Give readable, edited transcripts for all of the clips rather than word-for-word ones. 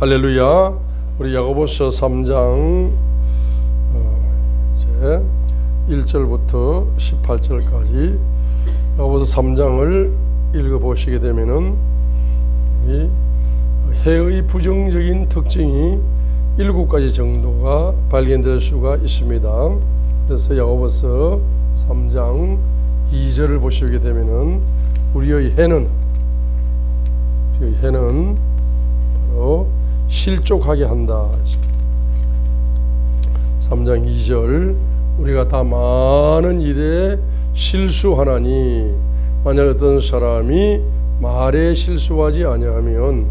할렐루야. 우리 야고보서 3장 이제 1절부터 18절까지 야고보서 3장을 읽어보시게 되면은 이 해의 부정적인 특징이 7가지 정도가 발견될 수가 있습니다. 그래서 야고보서 3장 2절을 보시게 되면은 우리의 해는 바로 실족하게 한다. 3장 2절 우리가 다 많은 일에 실수하나니 만약 어떤 사람이 말에 실수하지 아니하면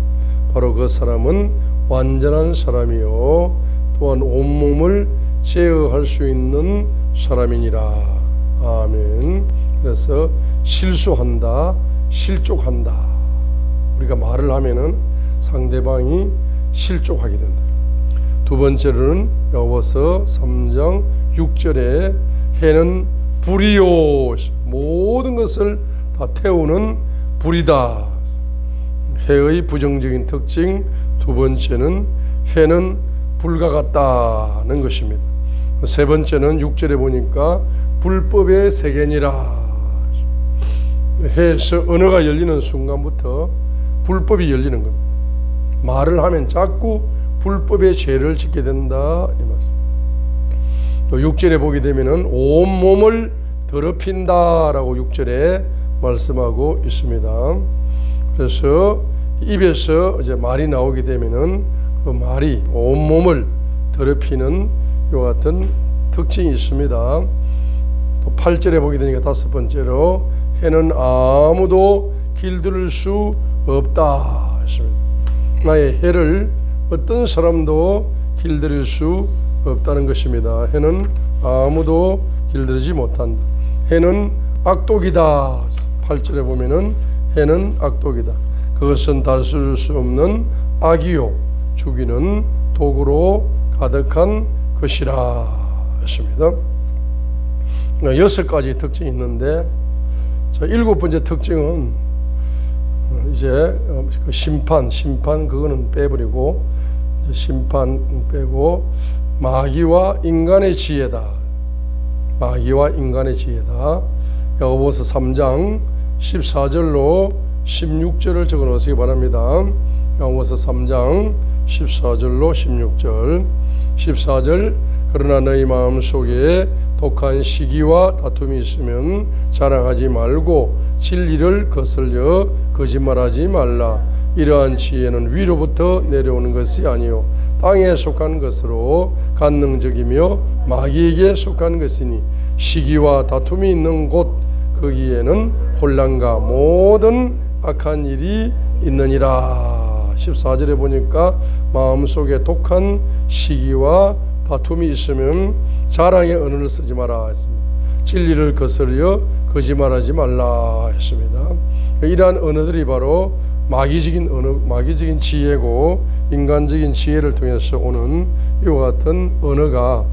바로 그 사람은 완전한 사람이요 또한 온몸을 제어할 수 있는 사람이니라. 아멘. 그래서 실수한다, 실족한다. 우리가 말을 하면은 상대방이 실족하게 된다. 두 번째로는 야고보서 3장 6절에 해는 불이요, 모든 것을 다 태우는 불이다. 해의 부정적인 특징 두 번째는 해는 불과 같다는 것입니다. 세 번째는 6절에 보니까 불법의 세계니라. 해에서 언어가 열리는 순간부터 불법이 열리는 겁니다. 말을 하면 자꾸 불법의 죄를 짓게 된다 이 말씀. 또 6절에 보게 되면은 온 몸을 더럽힌다라고 6절에 말씀하고 있습니다. 그래서 입에서 이제 말이 나오게 되면은 그 말이 온 몸을 더럽히는 이와 같은 특징이 있습니다. 또 8절에 보게 되니까 다섯 번째로 해는 아무도 길들일 수 없다 했습니다. 나의 해를 어떤 사람도 길들일 수 없다는 것입니다. 해는 아무도 길들이지 못한다. 해는 악독이다. 8절에 보면은 해는 악독이다. 그것은 다스릴 수 없는 악이요 죽이는 도구로 가득한 것이라 했습니다. 6가지 특징이 있는데 자, 7번째 특징은 이제 그 심판 그거는 빼버리고 심판 빼고 마귀와 인간의 지혜다. 마귀와 인간의 지혜다. 야고보서 3장 14절로 16절을 적어 놓으시기 바랍니다. 야고보서 3장 14절로 16절. 14절 그러나 너희 마음속에 독한 시기와 다툼이 있으면 자랑하지 말고 진리를 거슬려 거짓말하지 말라. 이러한 지혜는 위로부터 내려오는 것이 아니요 땅에 속한 것으로 간능적이며 마귀에게 속한 것이니 시기와 다툼이 있는 곳 거기에는 혼란과 모든 악한 일이 있느니라. 14절에 보니까 마음속에 독한 시기와 다툼이 있으면 자랑의 언어를 쓰지 마라 했습니다. 진리를 거스려 거짓말하지 말라 했습니다. 이러한 언어들이 바로 마귀적인 언어, 마귀적인 지혜고 인간적인 지혜를 통해서 오는 이와 같은 언어가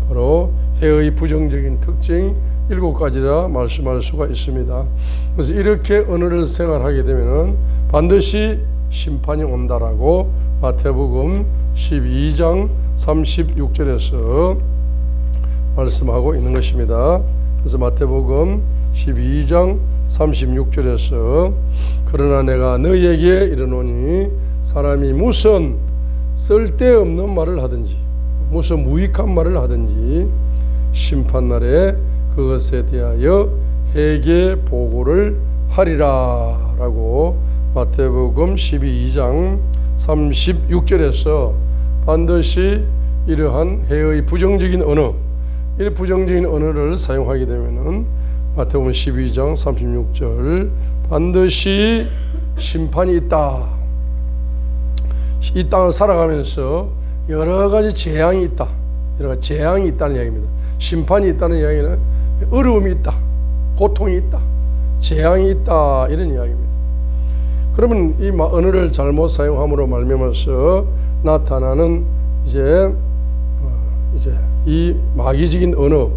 바로 해의 부정적인 특징 7가지라 말씀할 수가 있습니다. 그래서 이렇게 언어를 생활하게 되면 반드시 심판이 온다라고 마태복음 12장 36절에서 말씀하고 있는 것입니다. 그래서 마태복음 12장 36절에서 그러나 내가 너희에게 이르노니 사람이 무슨 쓸데없는 말을 하든지 무슨 무익한 말을 하든지 심판날에 그것에 대하여 회개 보고를 하리라 라고 마태복음 12장 36절에서 반드시 이러한 해의 부정적인 언어, 이 부정적인 언어를 사용하게 되면은 마태복음 12장 36절 반드시 심판이 있다. 이 땅을 살아가면서 여러 가지 재앙이 있다. 여러 가지 재앙이 있다는 이야기입니다. 심판이 있다는 이야기는 어려움이 있다, 고통이 있다, 재앙이 있다 이런 이야기입니다. 그러면 이 언어를 잘못 사용함으로 말미암아서 나타나는 이제 이 마귀적인 언어,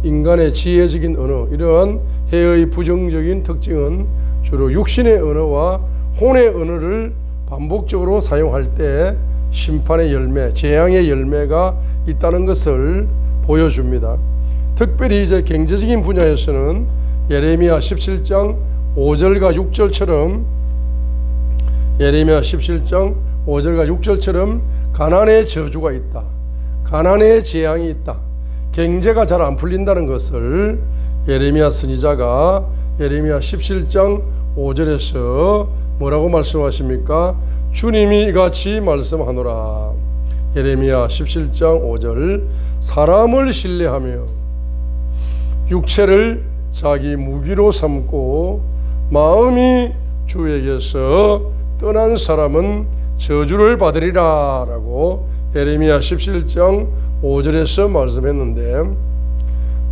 인간의 지혜적인 언어, 이러한 해의 부정적인 특징은 주로 육신의 언어와 혼의 언어를 반복적으로 사용할 때 심판의 열매, 재앙의 열매가 있다는 것을 보여줍니다. 특별히 이제 경제적인 분야에서는 예레미야 17장 5절과 6절처럼 예레미야 17장 5절과 6절처럼 가난의 저주가 있다. 가난의 재앙이 있다. 경제가 잘 안 풀린다는 것을 예레미야 선지자가 예레미야 17장 5절에서 뭐라고 말씀하십니까? 주님이 이같이 말씀하노라. 예레미야 17장 5절 사람을 신뢰하며 육체를 자기 무기로 삼고 마음이 주에게서 떠난 사람은 저주를 받으리라 라고 예레미야 17장 5절에서 말씀했는데,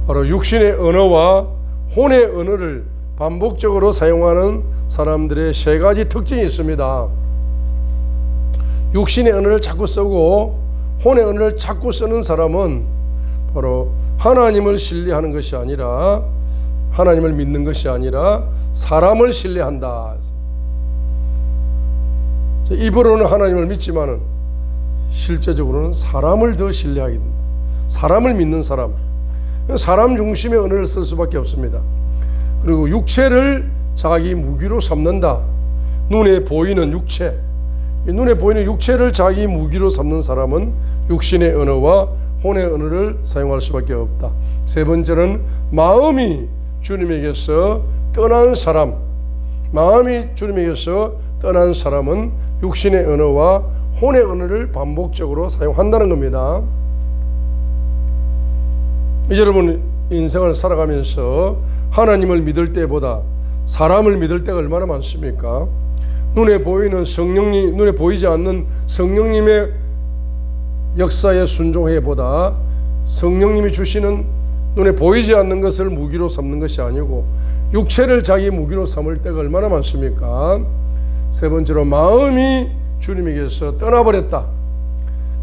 바로 육신의 언어와 혼의 언어를 반복적으로 사용하는 사람들의 세 가지 특징이 있습니다. 육신의 언어를 자꾸 쓰고 혼의 언어를 자꾸 쓰는 사람은 바로 하나님을 신뢰하는 것이 아니라, 하나님을 믿는 것이 아니라 사람을 신뢰한다. 입으로는 하나님을 믿지만은 실제적으로는 사람을 더 신뢰하게 된다. 사람을 믿는 사람, 사람 중심의 언어를 쓸 수밖에 없습니다. 그리고 육체를 자기 무기로 삼는다. 눈에 보이는 육체, 눈에 보이는 육체를 자기 무기로 삼는 사람은 육신의 언어와 혼의 언어를 사용할 수밖에 없다. 세 번째는 마음이 주님에게서 떠난 사람, 마음이 주님에게서 떠난 사람은 육신의 언어와 혼의 언어를 반복적으로 사용한다는 겁니다. 여러분 인생을 살아가면서 하나님을 믿을 때보다 사람을 믿을 때가 얼마나 많습니까? 눈에 보이는 성령님, 눈에 보이지 않는 성령님의 역사에 순종해보다 성령님이 주시는 눈에 보이지 않는 것을 무기로 삼는 것이 아니고 육체를 자기 무기로 삼을 때가 얼마나 많습니까? 세 번째로 마음이 주님에게서 떠나버렸다.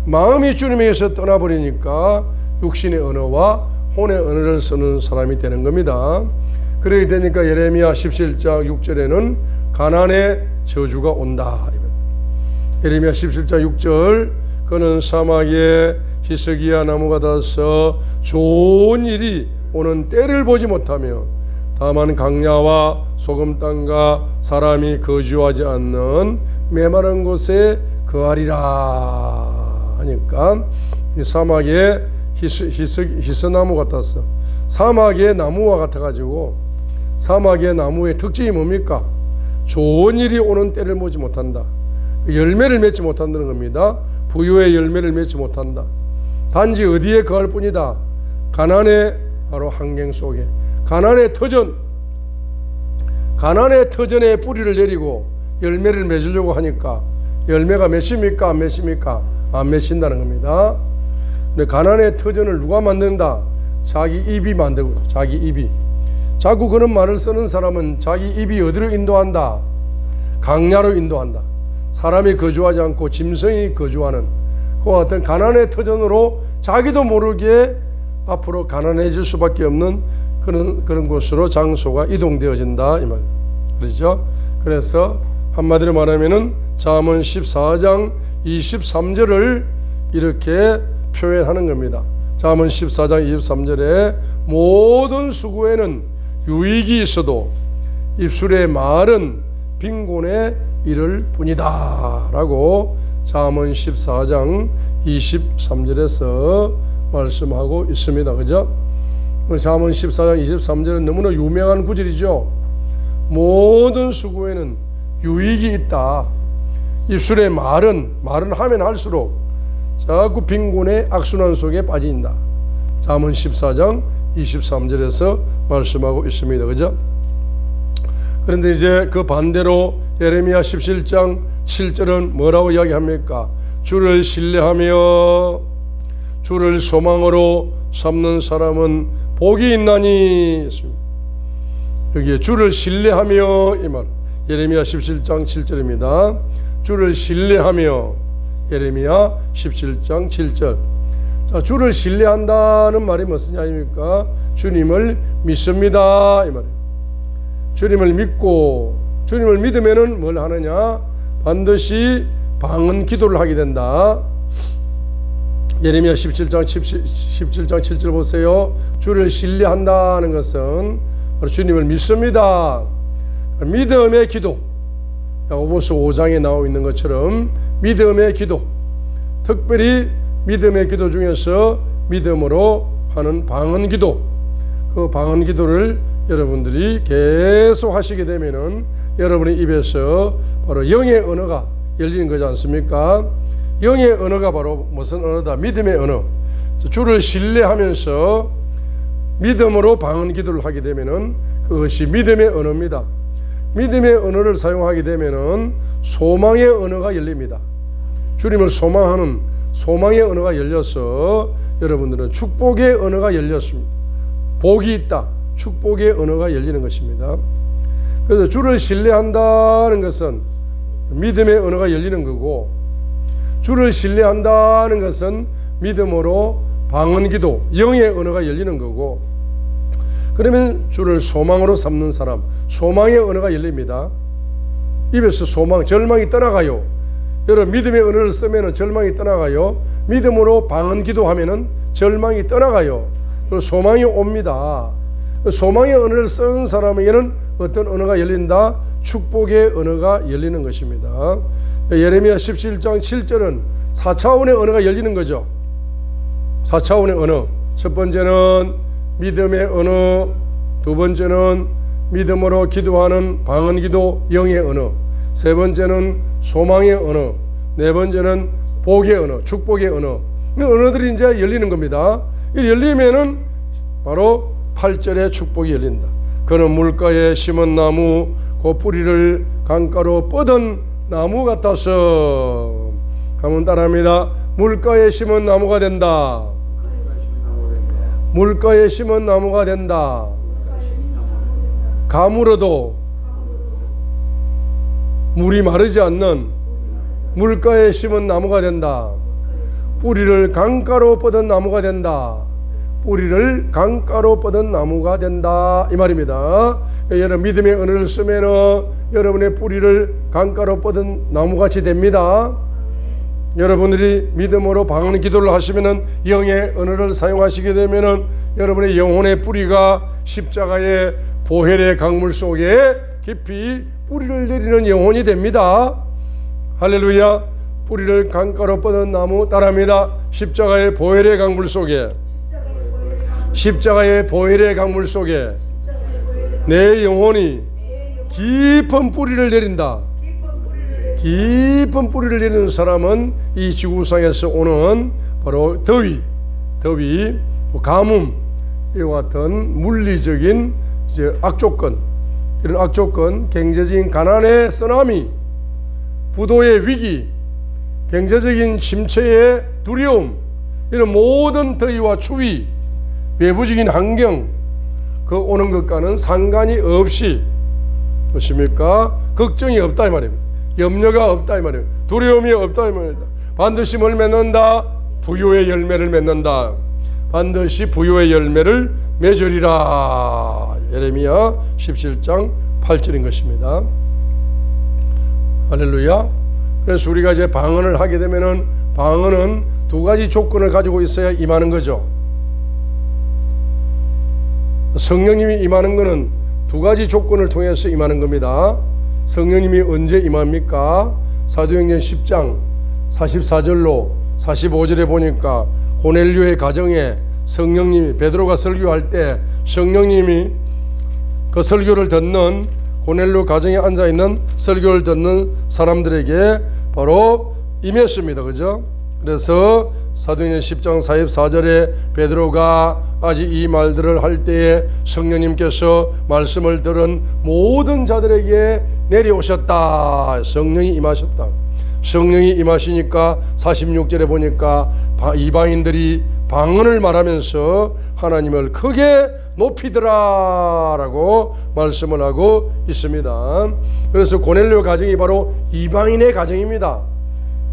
마음이 주님에게서 떠나버리니까 육신의 언어와 혼의 언어를 쓰는 사람이 되는 겁니다. 그렇게 되니까 예레미야 17장 6절에는 가난의 저주가 온다. 예레미야 17장 6절 그는 사막에 히스기야 나무가 닿아서 좋은 일이 오는 때를 보지 못하며 다만 강야와 소금 땅과 사람이 거주하지 않는 메마른 곳에 거하리라 하니까 이 사막에 히스나무 같았어. 사막의 나무와 같아가지고 사막의 나무의 특징이 뭡니까? 좋은 일이 오는 때를 보지 못한다. 열매를 맺지 못한다는 겁니다. 부유의 열매를 맺지 못한다. 단지 어디에 거할 뿐이다. 가난의 바로 환경 속에, 가난의 터전에 뿌리를 내리고 열매를 맺으려고 하니까 열매가 맺힙니까? 안 맺힙니까? 안 맺힌다는 겁니다. 근데 가난의 터전을 누가 만든다? 자기 입이 만들고, 자기 입이. 자꾸 그런 말을 쓰는 사람은 자기 입이 어디로 인도한다? 강야로 인도한다. 사람이 거주하지 않고 짐승이 거주하는 그와 같은 가난의 터전으로 자기도 모르게 앞으로 가난해질 수밖에 없는 그런 곳으로 장소가 이동되어진다 이 말. 그렇죠? 그래서 한마디로 말하면은 잠언 14장 23절을 이렇게 표현하는 겁니다. 잠언 14장 23절에 모든 수고에는 유익이 있어도 입술의 말은 빈곤에 이를 뿐이다 라고 잠언 14장 23절에서 말씀하고 있습니다. 그죠? 잠언 14장 23절은 너무나 유명한 구절이죠. 모든 수고에는 유익이 있다. 입술의 말은 하면 할수록 자꾸 빈곤의 악순환 속에 빠진다. 잠언 14장 23절에서 말씀하고 있습니다. 그죠? 그런데 이제 그 반대로 예레미야 17장 7절은 뭐라고 이야기합니까? 주를 신뢰하며 주를 소망으로 삼는 사람은 복이 있나니. 여기에 주를 신뢰하며 이 말, 예레미야 17장 7절입니다. 주를 신뢰하며, 예레미야 17장 7절. 자, 주를 신뢰한다는 말이 무슨 아닙니까? 주님을 믿습니다 이 말이에요. 주님을 믿고, 주님을 믿으면은 뭘 하느냐? 반드시 방언 기도를 하게 된다. 예레미야 17장 7절 보세요. 주를 신뢰한다는 것은 바로 주님을 믿습니다. 믿음의 기도, 야고보서 5장에 나와 있는 것처럼 믿음의 기도, 특별히 믿음의 기도 중에서 믿음으로 하는 방언 기도, 그 방언 기도를 여러분들이 계속 하시게 되면은 여러분의 입에서 바로 영의 언어가 열리는 거지 않습니까? 영의 언어가 바로 무슨 언어다? 믿음의 언어. 주를 신뢰하면서 믿음으로 방언 기도를 하게 되면은 그것이 믿음의 언어입니다. 믿음의 언어를 사용하게 되면은 소망의 언어가 열립니다. 주님을 소망하는 소망의 언어가 열려서 여러분들은 축복의 언어가 열렸습니다. 복이 있다. 축복의 언어가 열리는 것입니다. 그래서 주를 신뢰한다는 것은 믿음의 언어가 열리는 거고, 주를 신뢰한다는 것은 믿음으로 방언기도, 영의 언어가 열리는 거고, 그러면 주를 소망으로 삼는 사람, 소망의 언어가 열립니다. 입에서 소망, 절망이 떠나가요. 여러분 믿음의 언어를 쓰면 절망이 떠나가요. 믿음으로 방언기도 하면 절망이 떠나가요. 그리고 소망이 옵니다. 소망의 언어를 쓴 사람에게는 어떤 언어가 열린다? 축복의 언어가 열리는 것입니다. 예레미야 17장 7절은 4차원의 언어가 열리는 거죠. 4차원의 언어. 첫 번째는 믿음의 언어, 두 번째는 믿음으로 기도하는 방언기도, 영의 언어, 세 번째는 소망의 언어, 네 번째는 복의 언어, 축복의 언어. 이 언어들이 이제 열리는 겁니다. 이 열리면은 바로 8절에 축복이 열린다. 그는 물가에 심은 나무, 그 뿌리를 강가로 뻗은 나무 같아서, 한번 따라합니다. 물가에 심은 나무가 된다. 물가에 심은 나무가 된다. 가물어도 물이 마르지 않는 물가에 심은 나무가 된다. 뿌리를 강가로 뻗은 나무가 된다. 뿌리를 강가로 뻗은 나무가 된다, 이 말입니다. 여러분 믿음의 언어를 쓰면 여러분의 뿌리를 강가로 뻗은 나무같이 됩니다. 여러분들이 믿음으로 방언 기도를 하시면, 영의 언어를 사용하시게 되면 여러분의 영혼의 뿌리가 십자가의 보혈의 강물 속에 깊이 뿌리를 내리는 영혼이 됩니다. 할렐루야. 뿌리를 강가로 뻗은 나무, 따라합니다. 십자가의 보혈의 강물 속에, 십자가의 보혈의 강물 속에 내 영혼이 깊은 뿌리를 내린다. 깊은 뿌리를 내리는 사람은 이 지구상에서 오는 바로 더위, 가뭄, 이와 같은 물리적인 악조건, 이런 악조건, 경제적인 가난의 쓰나미, 부도의 위기, 경제적인 침체의 두려움, 이런 모든 더위와 추위, 외부적인 환경, 그 오는 것과는 상관이 없이, 무엇입니까? 걱정이 없다 이 말입니다. 염려가 없다 이 말입니다. 두려움이 없다 이 말입니다. 반드시 뭘 맺는다? 부요의 열매를 맺는다. 반드시 부요의 열매를 맺으리라. 예레미야 17장 8절인 것입니다. 할렐루야. 그래서 우리가 이제 방언을 하게 되면은, 방언은 두 가지 조건을 가지고 있어야 임하는 거죠. 성령님이 임하는 것은 두 가지 조건을 통해서 임하는 겁니다. 성령님이 언제 임합니까? 사도행전 10장 44절로 45절에 보니까 고넬료의 가정에 성령님이, 베드로가 설교할 때 성령님이 그 설교를 듣는, 고넬료 가정에 앉아있는 설교를 듣는 사람들에게 바로 임했습니다. 그죠? 그래서 사도행전 10장 44절에 베드로가 아직 이 말들을 할 때에 성령님께서 말씀을 들은 모든 자들에게 내려오셨다. 성령이 임하셨다. 성령이 임하시니까 46절에 보니까 이방인들이 방언을 말하면서 하나님을 크게 높이더라 라고 말씀을 하고 있습니다. 그래서 고넬료 가정이 바로 이방인의 가정입니다.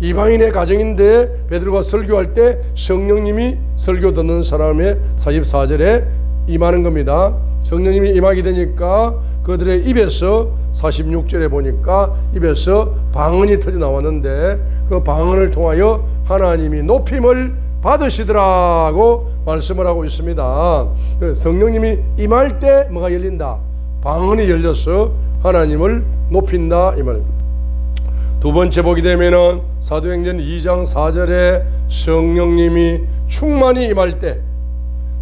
이방인의 가정인데 베드로가 설교할 때 성령님이 설교 듣는 사람의 44절에 임하는 겁니다. 성령님이 임하게 되니까 그들의 입에서 46절에 보니까 입에서 방언이 터져 나왔는데 그 방언을 통하여 하나님이 높임을 받으시더라고 말씀을 하고 있습니다. 성령님이 임할 때 뭐가 열린다? 방언이 열려서 하나님을 높인다 이 말입니다. 두 번째 보게 되면은 사도행전 2장 4절에 성령님이 충만히 임할 때,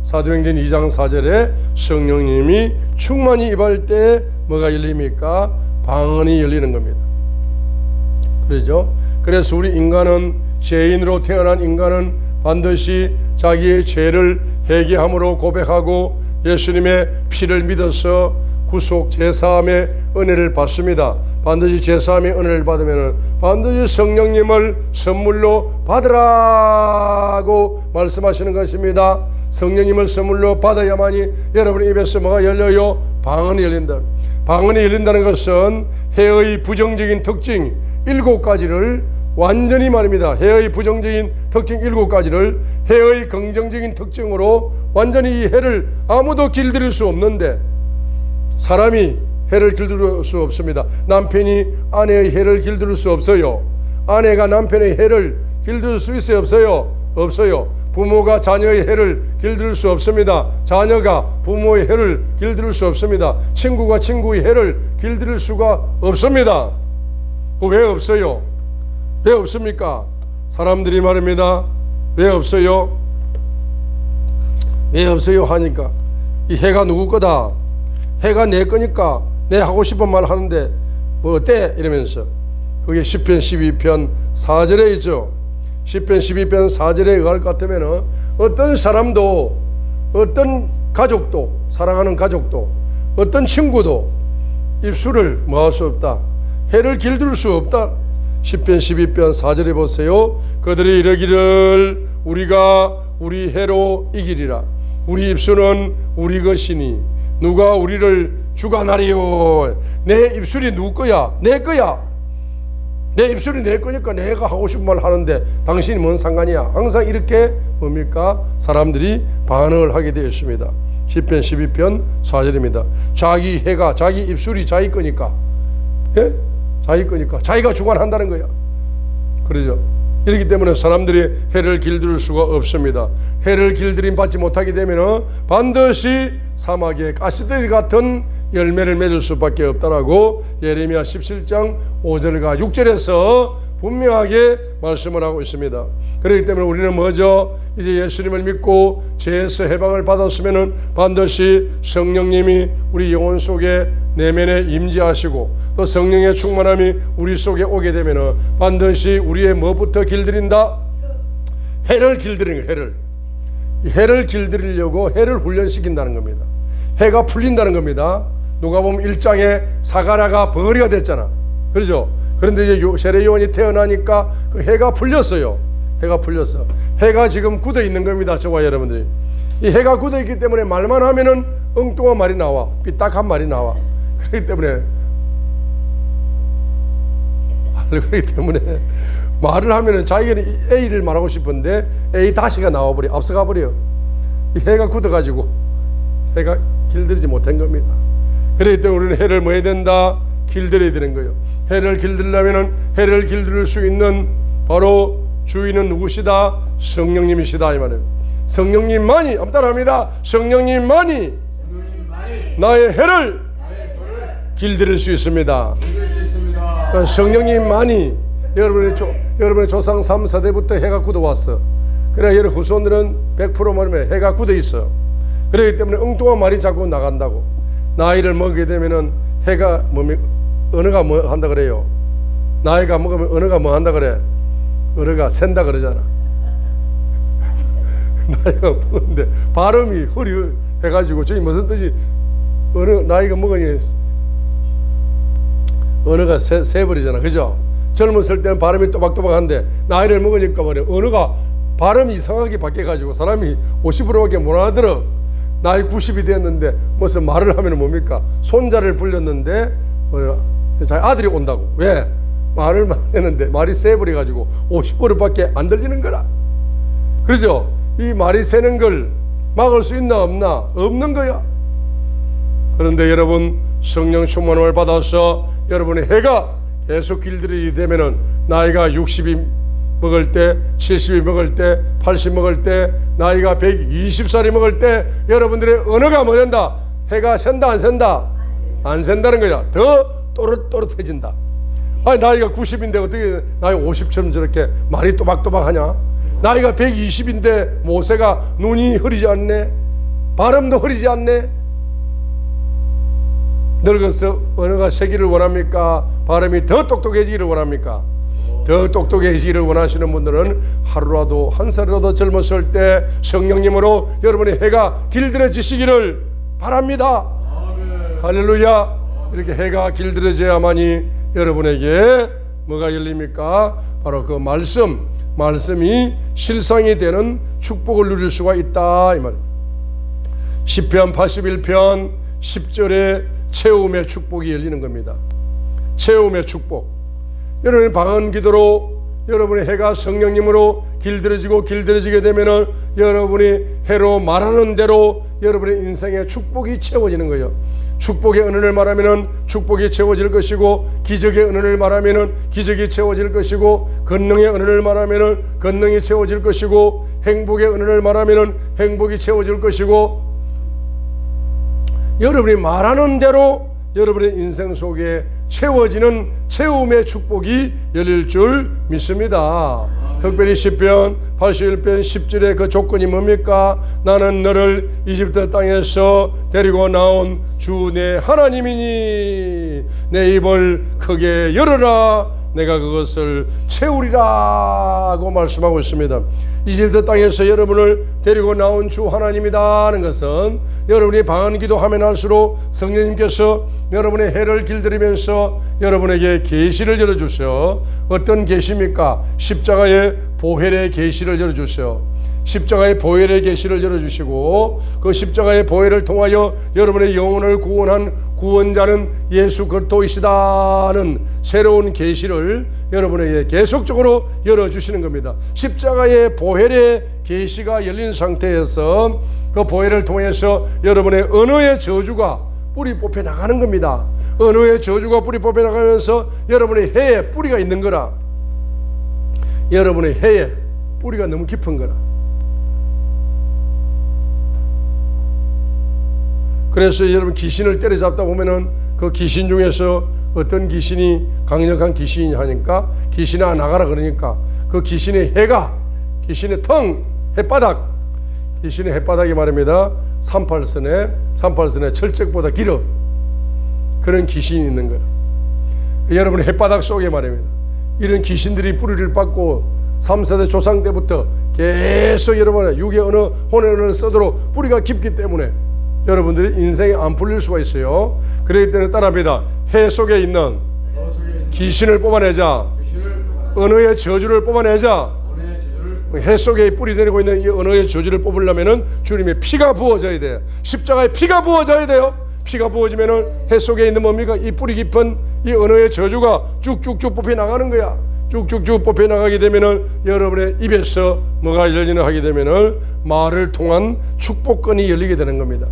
사도행전 2장 4절에 성령님이 충만히 임할 때 뭐가 열립니까? 방언이 열리는 겁니다. 그렇죠? 그래서 우리 인간은, 죄인으로 태어난 인간은 반드시 자기의 죄를 회개함으로 고백하고 예수님의 피를 믿어서 구속 제사함의 은혜를 받습니다. 반드시 제사함의 은혜를 받으면 반드시 성령님을 선물로 받으라고 말씀하시는 것입니다. 성령님을 선물로 받아야만이 여러분 입에서 뭐가 열려요? 방언이 열린다. 방언이 열린다는 것은 해의 부정적인 특징 7가지를 완전히 말입니다. 해의 부정적인 특징 7가지를 해의 긍정적인 특징으로 완전히 이 해를 아무도 길들일 수 없는데, 사람이 해를 길들일 수 없습니다. 남편이 아내의 해를 길들일 수 없어요. 아내가 남편의 해를 길들일 수 있어요? 없어요? 없어요. 부모가 자녀의 해를 길들일 수 없습니다. 자녀가 부모의 해를 길들일 수 없습니다. 친구가 친구의 해를 길들일 수가 없습니다. 왜 없어요? 왜 없습니까? 사람들이 말입니다. 왜 없어요? 왜 없어요 하니까 이 해가 누구 거다? 해가 내 거니까 내 하고 싶은 말 하는데 뭐 어때? 이러면서 그게 시편 12편 4절에 있죠. 시편 12편 4절에 의할 것 같으면 어떤 사람도, 어떤 가족도, 사랑하는 가족도, 어떤 친구도 입술을 뭐 할 수 없다, 해를 길들 수 없다. 시편 12편 4절에 보세요. 그들이 이르기를 우리가 우리 해로 이기리라. 우리 입술은 우리 것이니 누가 우리를 주관하리요. 내 입술이 누구 거야? 내 거야. 내 입술이 내 거니까 내가 하고 싶은 말 하는데 당신이 뭔 상관이야? 항상 이렇게 뭡니까? 사람들이 반응을 하게 되었습니다. 시편 12편 4절입니다. 자기 해가, 자기 입술이 자기 거니까, 예? 자기 거니까 자기가 주관한다는 거야. 그러죠. 이렇기 때문에 사람들이 해를 길들일 수가 없습니다. 해를 길들임 받지 못하게 되면 반드시 사막의 가시더리 같은 열매를 맺을 수밖에 없다라고 예레미야 17장 5절과 6절에서 분명하게 말씀을 하고 있습니다. 그렇기 때문에 우리는 뭐죠? 이제 예수님을 믿고 죄에서 해방을 받았으면 반드시 성령님이 우리 영혼 속에 내면에 임재하시고 또 성령의 충만함이 우리 속에 오게 되면 반드시 우리의 뭐부터 길들인다? 해를 길들이는 거예요. 해를 길들이려고 해를 훈련시킨다는 겁니다. 해가 풀린다는 겁니다. 누가복음 1장에 사가랴가 벙어리가 됐잖아. 그렇죠? 그런데 이제 세례 요한이 태어나니까 그 해가 풀렸어요. 해가 풀렸어. 해가 지금 굳어 있는 겁니다. 저와 여러분들이. 이 해가 굳어 있기 때문에 말만 하면은 엉뚱한 말이 나와. 삐딱한 말이 나와. 그렇기 때문에 말을 하면은 자기는 A를 말하고 싶은데 A 다시가 나와버려. 앞서가 버려. 이 해가 굳어가지고 해가 길들이지 못한 겁니다. 그렇기 때문에 우리는 해를 뭐 해야 된다? 길들여야 되는 거예요. 해를 길들려면은 해를 길들일 수 있는 바로 주인은 누구시다? 성령님이시다 이 말이에요. 성령님만이, 따라합니다. 성령님만이 나의 해를 길들일 수 있습니다. 성령님만이 여러분의 조상 3, 4대부터 해가 굳어왔어. 그래 여러분 후손들은 100% 말하면 해가 굳어 있어. 그렇기 때문에 엉뚱한 말이 자꾸 나간다고. 나이를 먹게 되면은 해가 언어가 뭐 한다 그래요? 나이가 먹으면 언어가 뭐 한다 그래? 언어가 샌다 그러잖아. 나이가 먹는데 발음이 허리 해가지고 저기 무슨 뜻이 나이가 먹으니 언어가 새버리잖아. 그죠? 젊었을 때는 발음이 또박또박한데 나이를 먹으니까 말이야 언어가 발음이 이상하게 바뀌어가지고 사람이 50%밖에 못 알아들어. 나이 90이 됐는데 무슨 말을 하면 뭡니까? 손자를 불렸는데 자기 아들이 온다고. 왜? 말을 했는데 말이 새버려가지고 50%밖에 안 들리는 거라. 그렇죠? 이 말이 새는 걸 막을 수 있나 없나? 없는 거야. 그런데 여러분 성령 충만함을 받아서 여러분의 해가 계속 길들이게 되면은 나이가 60이 먹을 때, 70이 먹을 때, 80 먹을 때, 나이가 120살이 먹을 때 여러분들의 언어가 뭐 된다? 해가 샌다 안 샌다? 안 샌다는 거야. 더 또렷또렷해진다. 아니 나이가 90인데 어떻게 나이 50처럼 저렇게 말이 또박또박하냐? 나이가 120인데 모세가 눈이 흐리지 않네, 발음도 흐리지 않네. 늙어서 언어가 새기를 원합니까? 발음이 더 똑똑해지기를 원합니까? 더 똑똑해지기를 원하시는 분들은 하루라도 한 살이라도 젊었을 때 성령님으로 여러분의 해가 길들여지시기를 바랍니다. 아멘. 할렐루야. 이렇게 해가 길들여져야만이 여러분에게 뭐가 열립니까? 바로 그 말씀이 실상이 되는 축복을 누릴 수가 있다 이 말. 시편 81편 10절에 채움의 축복이 열리는 겁니다. 채움의 축복. 여러분의 방언 기도로 여러분의 해가 성령님으로 길들여지게 되면은 여러분이 해로 말하는 대로 여러분의 인생의 축복이 채워지는 거예요. 축복의 은혜를 말하면은 축복이 채워질 것이고, 기적의 은혜를 말하면은 기적이 채워질 것이고, 권능의 은혜를 말하면은 권능이 채워질 것이고, 행복의 은혜를 말하면은 행복이 채워질 것이고, 여러분이 말하는 대로 여러분의 인생 속에 채워지는 채움의 축복이 열릴 줄 믿습니다. 특별히 시편 81편 10절의 그 조건이 뭡니까? 나는 너를 이집트 땅에서 데리고 나온 주 내 하나님이니 내 입을 크게 열어라 내가 그것을 채우리라고 말씀하고 있습니다. 이집트 땅에서 여러분을 데리고 나온 주 하나님이다는 것은 여러분이 방언 기도하면 할수록 성령님께서 여러분의 해를 길들이면서 여러분에게 계시를 열어주셔. 어떤 계시입니까? 십자가의 보혈의 계시를 열어주셔. 십자가의 보혈의 계시를 열어주시고, 그 십자가의 보혈을 통하여 여러분의 영혼을 구원한 구원자는 예수 그리스도이시다는 새로운 계시를 여러분에게 계속적으로 열어주시는 겁니다. 십자가의 보혈의 계시가 열린 상태에서 그 보혈을 통해서 여러분의 언어의 저주가 뿌리 뽑혀 나가는 겁니다. 언어의 저주가 뿌리 뽑혀 나가면서 여러분의 해에 뿌리가 있는 거라. 여러분의 해에 뿌리가 너무 깊은 거라. 그래서 여러분 귀신을 때려잡다 보면은 그 귀신 중에서 어떤 귀신이 강력한 귀신이 하니까 귀신아 나가라 그러니까 그 귀신의 해가, 귀신의 텅, 햇바닥, 귀신의 햇바닥이 말입니다. 38선의 철책보다 길어. 그런 귀신이 있는 거예요. 여러분의 햇바닥 속에 말입니다. 이런 귀신들이 뿌리를 빻고 3세대 조상 때부터 계속 여러분의 육의 언어, 혼의 언어를 써도록 뿌리가 깊기 때문에 여러분들이 인생이 안 풀릴 수가 있어요. 그렇기 때문에 따라합니다. 해 속에 있는 귀신을 뽑아내자. 언어의 저주를 뽑아내자. 해 속에 뿌리 내리고 있는 이 언어의 저주를 뽑으려면은 주님의 피가 부어져야 돼요. 십자가에 피가 부어져야 돼요. 피가 부어지면은 해 속에 있는 뭡니까? 이 뿌리 깊은 이 언어의 저주가 쭉쭉쭉 뽑혀 나가는 거야. 쭉쭉쭉 뽑혀 나가게 되면은 여러분의 입에서 뭐가 열리나 하게 되면은 말을 통한 축복권이 열리게 되는 겁니다.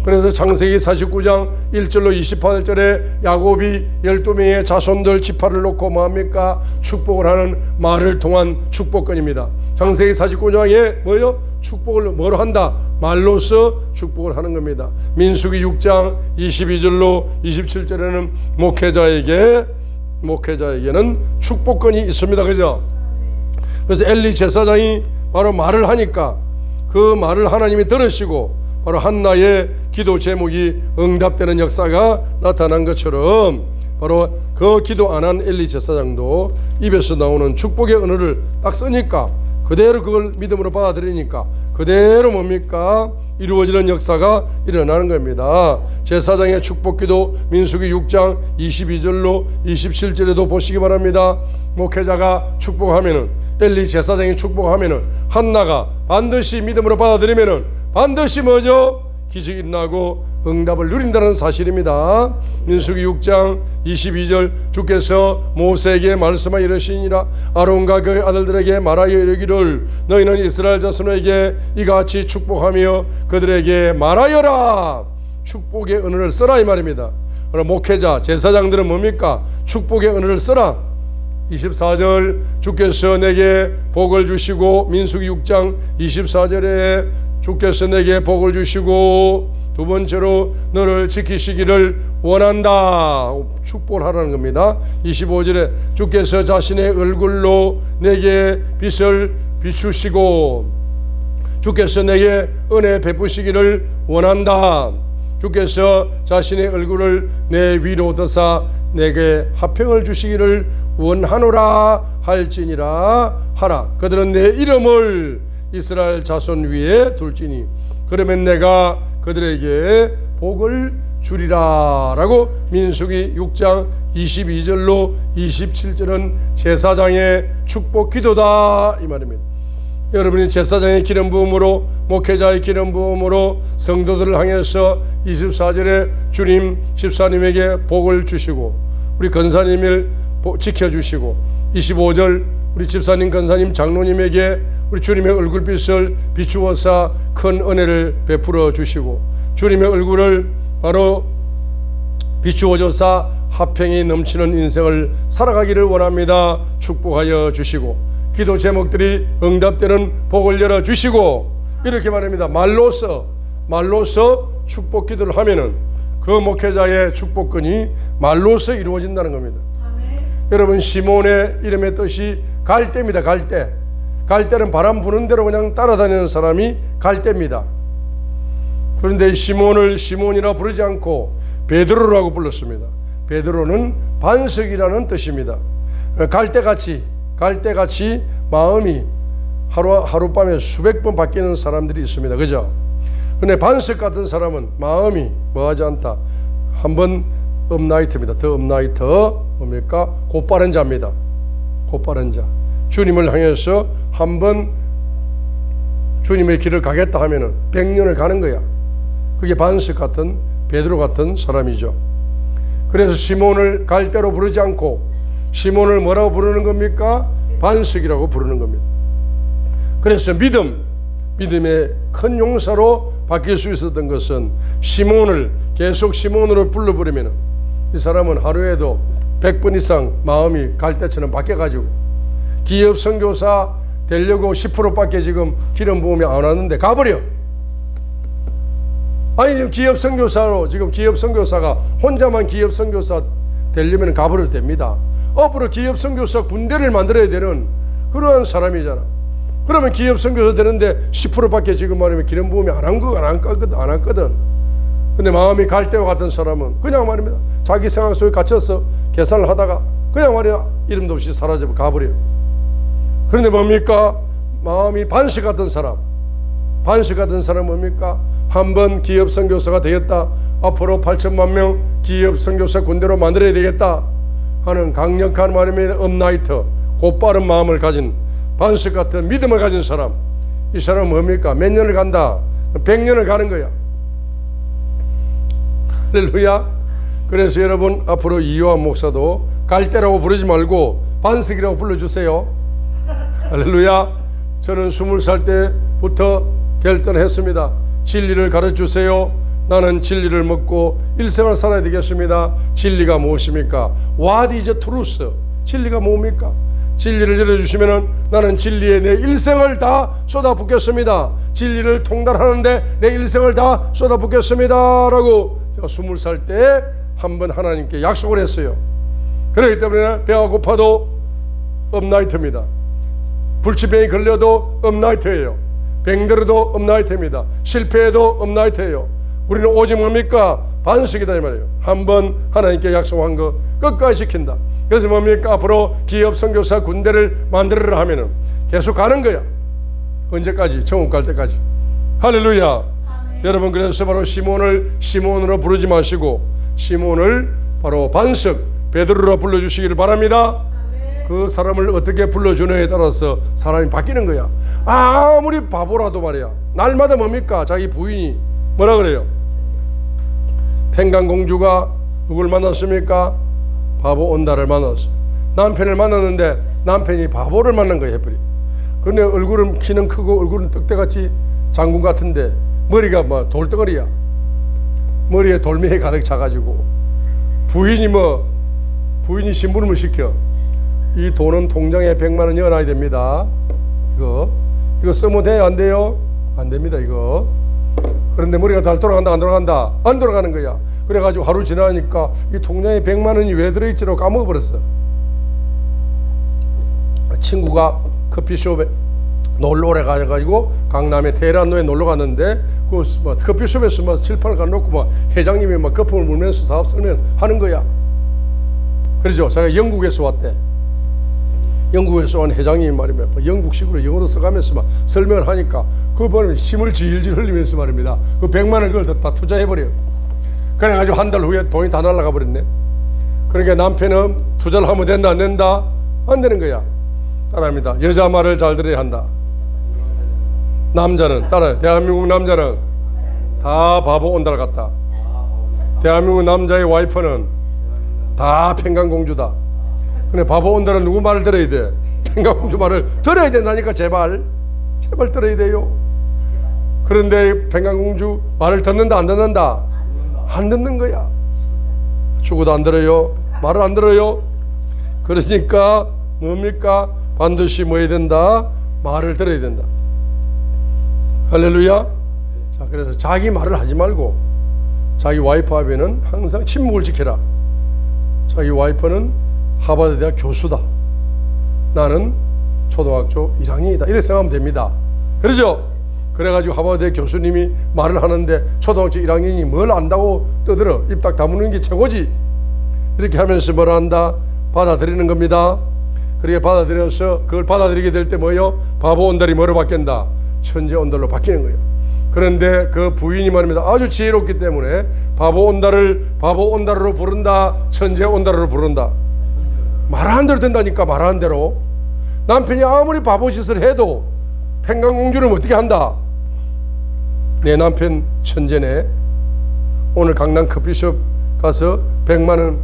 그래서 창세기 49장 1절로 28절에 야곱이 12명의 자손들 지파를 놓고 뭐합니까? 축복을 하는 말을 통한 축복권입니다. 창세기 49장에 뭐요? 축복을 뭐로 한다? 말로서 축복을 하는 겁니다. 민수기 6장 22절로 27절에는 목회자에게는 축복권이 있습니다. 그죠? 그래서 엘리 제사장이 바로 말을 하니까 그 말을 하나님이 들으시고 바로 한나의 기도 제목이 응답되는 역사가 나타난 것처럼 바로 그 기도 안 한 엘리 제사장도 입에서 나오는 축복의 언어를 딱 쓰니까 그대로 그걸 믿음으로 받아들이니까 그대로 뭡니까? 이루어지는 역사가 일어나는 겁니다. 제사장의 축복기도 민수기 6장 22절로 27절에도 보시기 바랍니다. 목회자가 축복하면은, 엘리 제사장이 축복하면은, 한나가 반드시 믿음으로 받아들이면은 반드시 뭐죠? 기적이 일어나고 응답을 누린다는 사실입니다. 민수기 6장 22절 주께서 모세에게 말씀하여 이르시니라. 아론과 그의 아들들에게 말하여 이르기를 너희는 이스라엘 자손에게 이같이 축복하며 그들에게 말하여라. 축복의 언어를 써라 이 말입니다. 목회자, 제사장들은 뭡니까? 축복의 언어를 써라. 24절 주께서 내게 복을 주시고, 민수기 6장 24절에 주께서 내게 복을 주시고 두 번째로 너를 지키시기를 원한다. 축복을 하라는 겁니다. 25절에 주께서 자신의 얼굴로 내게 빛을 비추시고 주께서 내게 은혜 베푸시기를 원한다. 주께서 자신의 얼굴을 내 위로 드사 내게 화평을 주시기를 원하노라 할지니라 하라. 그들은 내 이름을 이스라엘 자손 위에 둘지니 그러면 내가 그들에게 복을 주리라 라고 민수기 6장 22절로 27절은 제사장의 축복 기도다 이 말입니다. 여러분이 제사장의 기름 부음으로, 목회자의 기름 부음으로 성도들을 향해서 24절에 주님 집사님에게 복을 주시고 우리 권사님을 지켜주시고, 25절 우리 집사님, 권사님, 장로님에게 우리 주님의 얼굴빛을 비추어서 큰 은혜를 베풀어 주시고 주님의 얼굴을 바로 비추어줘서 화평이 넘치는 인생을 살아가기를 원합니다. 축복하여 주시고 기도 제목들이 응답되는 복을 열어주시고, 이렇게 말합니다. 말로서 축복 기도를 하면은 그 목회자의 축복권이 말로서 이루어진다는 겁니다. 아멘. 여러분, 시몬의 이름의 뜻이 갈대입니다. 갈대는 바람 부는 대로 그냥 따라다니는 사람이 갈대입니다. 그런데 시몬을 시몬이라 부르지 않고 베드로라고 불렀습니다. 베드로는 반석이라는 뜻입니다. 갈대같이 마음이 하룻밤에 수백 번 바뀌는 사람들이 있습니다. 그죠? 근데 반석 같은 사람은 마음이 뭐하지 않다. 한번 업나이트입니다. 더 업나이트 뭡니까? 곧바른 자입니다. 곧바른 자. 주님을 향해서 한번 주님의 길을 가겠다 하면은 100년을 가는 거야. 그게 반석 같은 베드로 같은 사람이죠. 그래서 시몬을 갈대로 부르지 않고 시몬을 뭐라고 부르는 겁니까? 반석이라고 부르는 겁니다. 그래서 믿음의 큰 용사로 바뀔 수 있었던 것은 시몬을 계속 시몬으로 불러버리면 이 사람은 하루에도 100번 이상 마음이 갈대처럼 바뀌어가지고 기업 선교사 되려고 10%밖에 지금 기름 부음이 안 왔는데 가버려. 아니 지금 기업 선교사가 혼자만 기업 선교사 되려면 가버려도 됩니다. 앞으로 기업 선교사 군대를 만들어야 되는 그러한 사람이잖아. 그러면 기업 선교사 되는데 10%밖에 지금 말하면 기름 부음이 안 왔거든. 근데 마음이 갈대와 같은 사람은 그냥 말입니다. 자기 생각 속에 갇혀서 계산을 하다가 그냥 말이야 이름도 없이 사라져 가버려. 그런데 뭡니까? 마음이 반석 같은 사람 뭡니까? 한번 기업 선교사가 되겠다. 앞으로 8천만 명 기업 선교사 군대로 만들어야 되겠다 하는 강력한 말입니다. 업나이트, 곧바른 마음을 가진 반석 같은 믿음을 가진 사람. 이 사람은 뭡니까? 몇 년을 간다? 100년을 가는 거야. 할렐루야. 그래서 여러분 앞으로 이요한 목사도 갈대라고 부르지 말고 반석이라고 불러주세요. 할렐루야. 저는 20살 때부터 결단했습니다. 진리를 가르쳐주세요. 나는 진리를 먹고 일생을 살아야 되겠습니다. 진리가 무엇입니까? What is truth? 진리가 뭡니까? 진리를 열어주시면 나는 진리에 내 일생을 다 쏟아붓겠습니다. 진리를 통달하는데 내 일생을 다 쏟아붓겠습니다 라고 제가 20살 때 한번 하나님께 약속을 했어요. 그렇기 때문에 배가 고파도 업나이트입니다. 불치병이 걸려도 업나이트예요. 병들어도 업나이트입니다. 실패해도 업나이트예요. 우리는 오직 뭡니까? 반석이다 이 말이에요. 한번 하나님께 약속한 거 끝까지 지킨다. 그래서 뭡니까? 앞으로 기업 선교사 군대를 만들어라 하면은 계속 가는 거야. 언제까지? 천국 갈 때까지. 할렐루야. 아멘. 여러분 그래서 바로 시몬으로 부르지 마시고 시몬을 바로 반석 베드로로 불러주시기를 바랍니다. 아멘. 그 사람을 어떻게 불러주느냐에 따라서 사람이 바뀌는 거야. 아무리 바보라도 말이야. 날마다 뭡니까? 자기 부인이 뭐라 그래요? 평강공주가 누굴 만났습니까? 바보 온다를 만났어요. 남편을 만났는데 남편이 바보를 만난 거예요. 해버리. 그런데 얼굴은 키는 크고 얼굴은 떡대같이 장군 같은데 머리가 뭐 돌덩어리야. 머리에 돌멩이 가득 차가지고 부인이 심부름을 시켜. 이 돈은 통장에 100만 원 넣어놔야 됩니다. 이거 쓰면 돼요? 안 돼요? 안 됩니다. 이거. 그런데 머리가 잘 돌아간다 안 돌아간다? 안 돌아가는 거야. 그래가지고 하루 지나니까 이 통장에 100만 원이 왜 들어있지라고 까먹어버렸어. 친구가 커피숍에 놀러 오래 가가지고 강남의 테헤란로에 놀러 갔는데 그 커피숍에서 막 칠판을 갖놓고 막 회장님이 막 거품을 물면서 사업 설명하는 거야. 그러죠. 제가 영국에서 왔대. 영국에서 온 회장님이 말입니다. 영국식으로 영어로 써가면서 막 설명을 하니까 그분은 침을 질질 흘리면서 말입니다. 그 100만 원 그걸 다 투자해버려. 그래가지고 한 달 후에 돈이 다 날아가 버렸네. 그러니까 남편은 투자를 하면 된다 안 된다? 안 되는 거야. 따라합니다. 여자 말을 잘 들어야 한다. 남자는 따라요. 대한민국 남자는 다 바보 온달 같다. 대한민국 남자의 와이프는 다 평강공주다. 근데 바보 온달은 누구 말을 들어야 돼? 평강공주 말을 들어야 된다니까. 제발 들어야 돼요. 그런데 평강공주 말을 듣는다 안 듣는다? 안 듣는 거야. 죽어도 안 들어요. 말을 안 들어요. 그러니까 뭡니까? 반드시 뭐 해야 된다? 말을 들어야 된다. 할렐루야. 자, 그래서 자기 말을 하지 말고 자기 와이프 앞에는 항상 침묵을 지켜라. 자기 와이프는 하버드 대학 교수다. 나는 초등학교 1학년이다. 이렇게 생각하면 됩니다. 그러죠? 그래가지고 하버드 대학 교수님이 말을 하는데 초등학교 1학년이 뭘 안다고 떠들어. 입 딱 다무는 게 최고지. 이렇게 하면서 뭘 한다? 받아들이는 겁니다. 그렇게 받아들여서 그걸 받아들이게 될 때 뭐예요? 바보 온달이 뭐로 바뀐다? 천재 온달로 바뀌는 거예요. 그런데 그 부인이 말입니다. 아주 지혜롭기 때문에 바보 온달을 바보 온달로 부른다, 천재 온달로 부른다. 말하는 대로 된다니까. 말하는 대로. 남편이 아무리 바보 짓을 해도 평강공주는 어떻게 한다? 내 남편 천재네. 오늘 강남 커피숍 가서 100만 원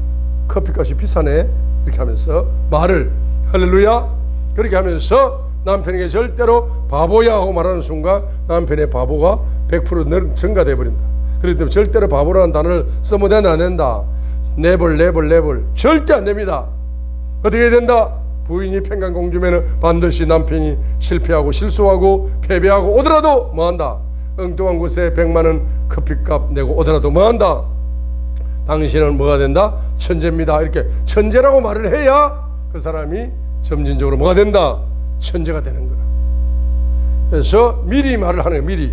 커피값이 비싸네. 이렇게 하면서 말을 할렐루야. 그렇게 하면서 남편에게 절대로 바보야 하고 말하는 순간 남편의 바보가 100% 증가되어 버린다. 그렇기 때문에 절대로 바보라는 단어를 쓰면 된다 안 된다? never 절대 안 됩니다. 어떻게 해야 된다? 부인이 평강공주면은 반드시 남편이 실패하고 실수하고 패배하고 오더라도 뭐한다? 엉뚱한 곳에 100만 원 커피값 내고 오더라도 뭐한다? 당신은 뭐가 된다? 천재입니다. 이렇게 천재라고 말을 해야 그 사람이 점진적으로 뭐가 된다? 천재가 되는 거라. 그래서 미리 말을 하는 거예요.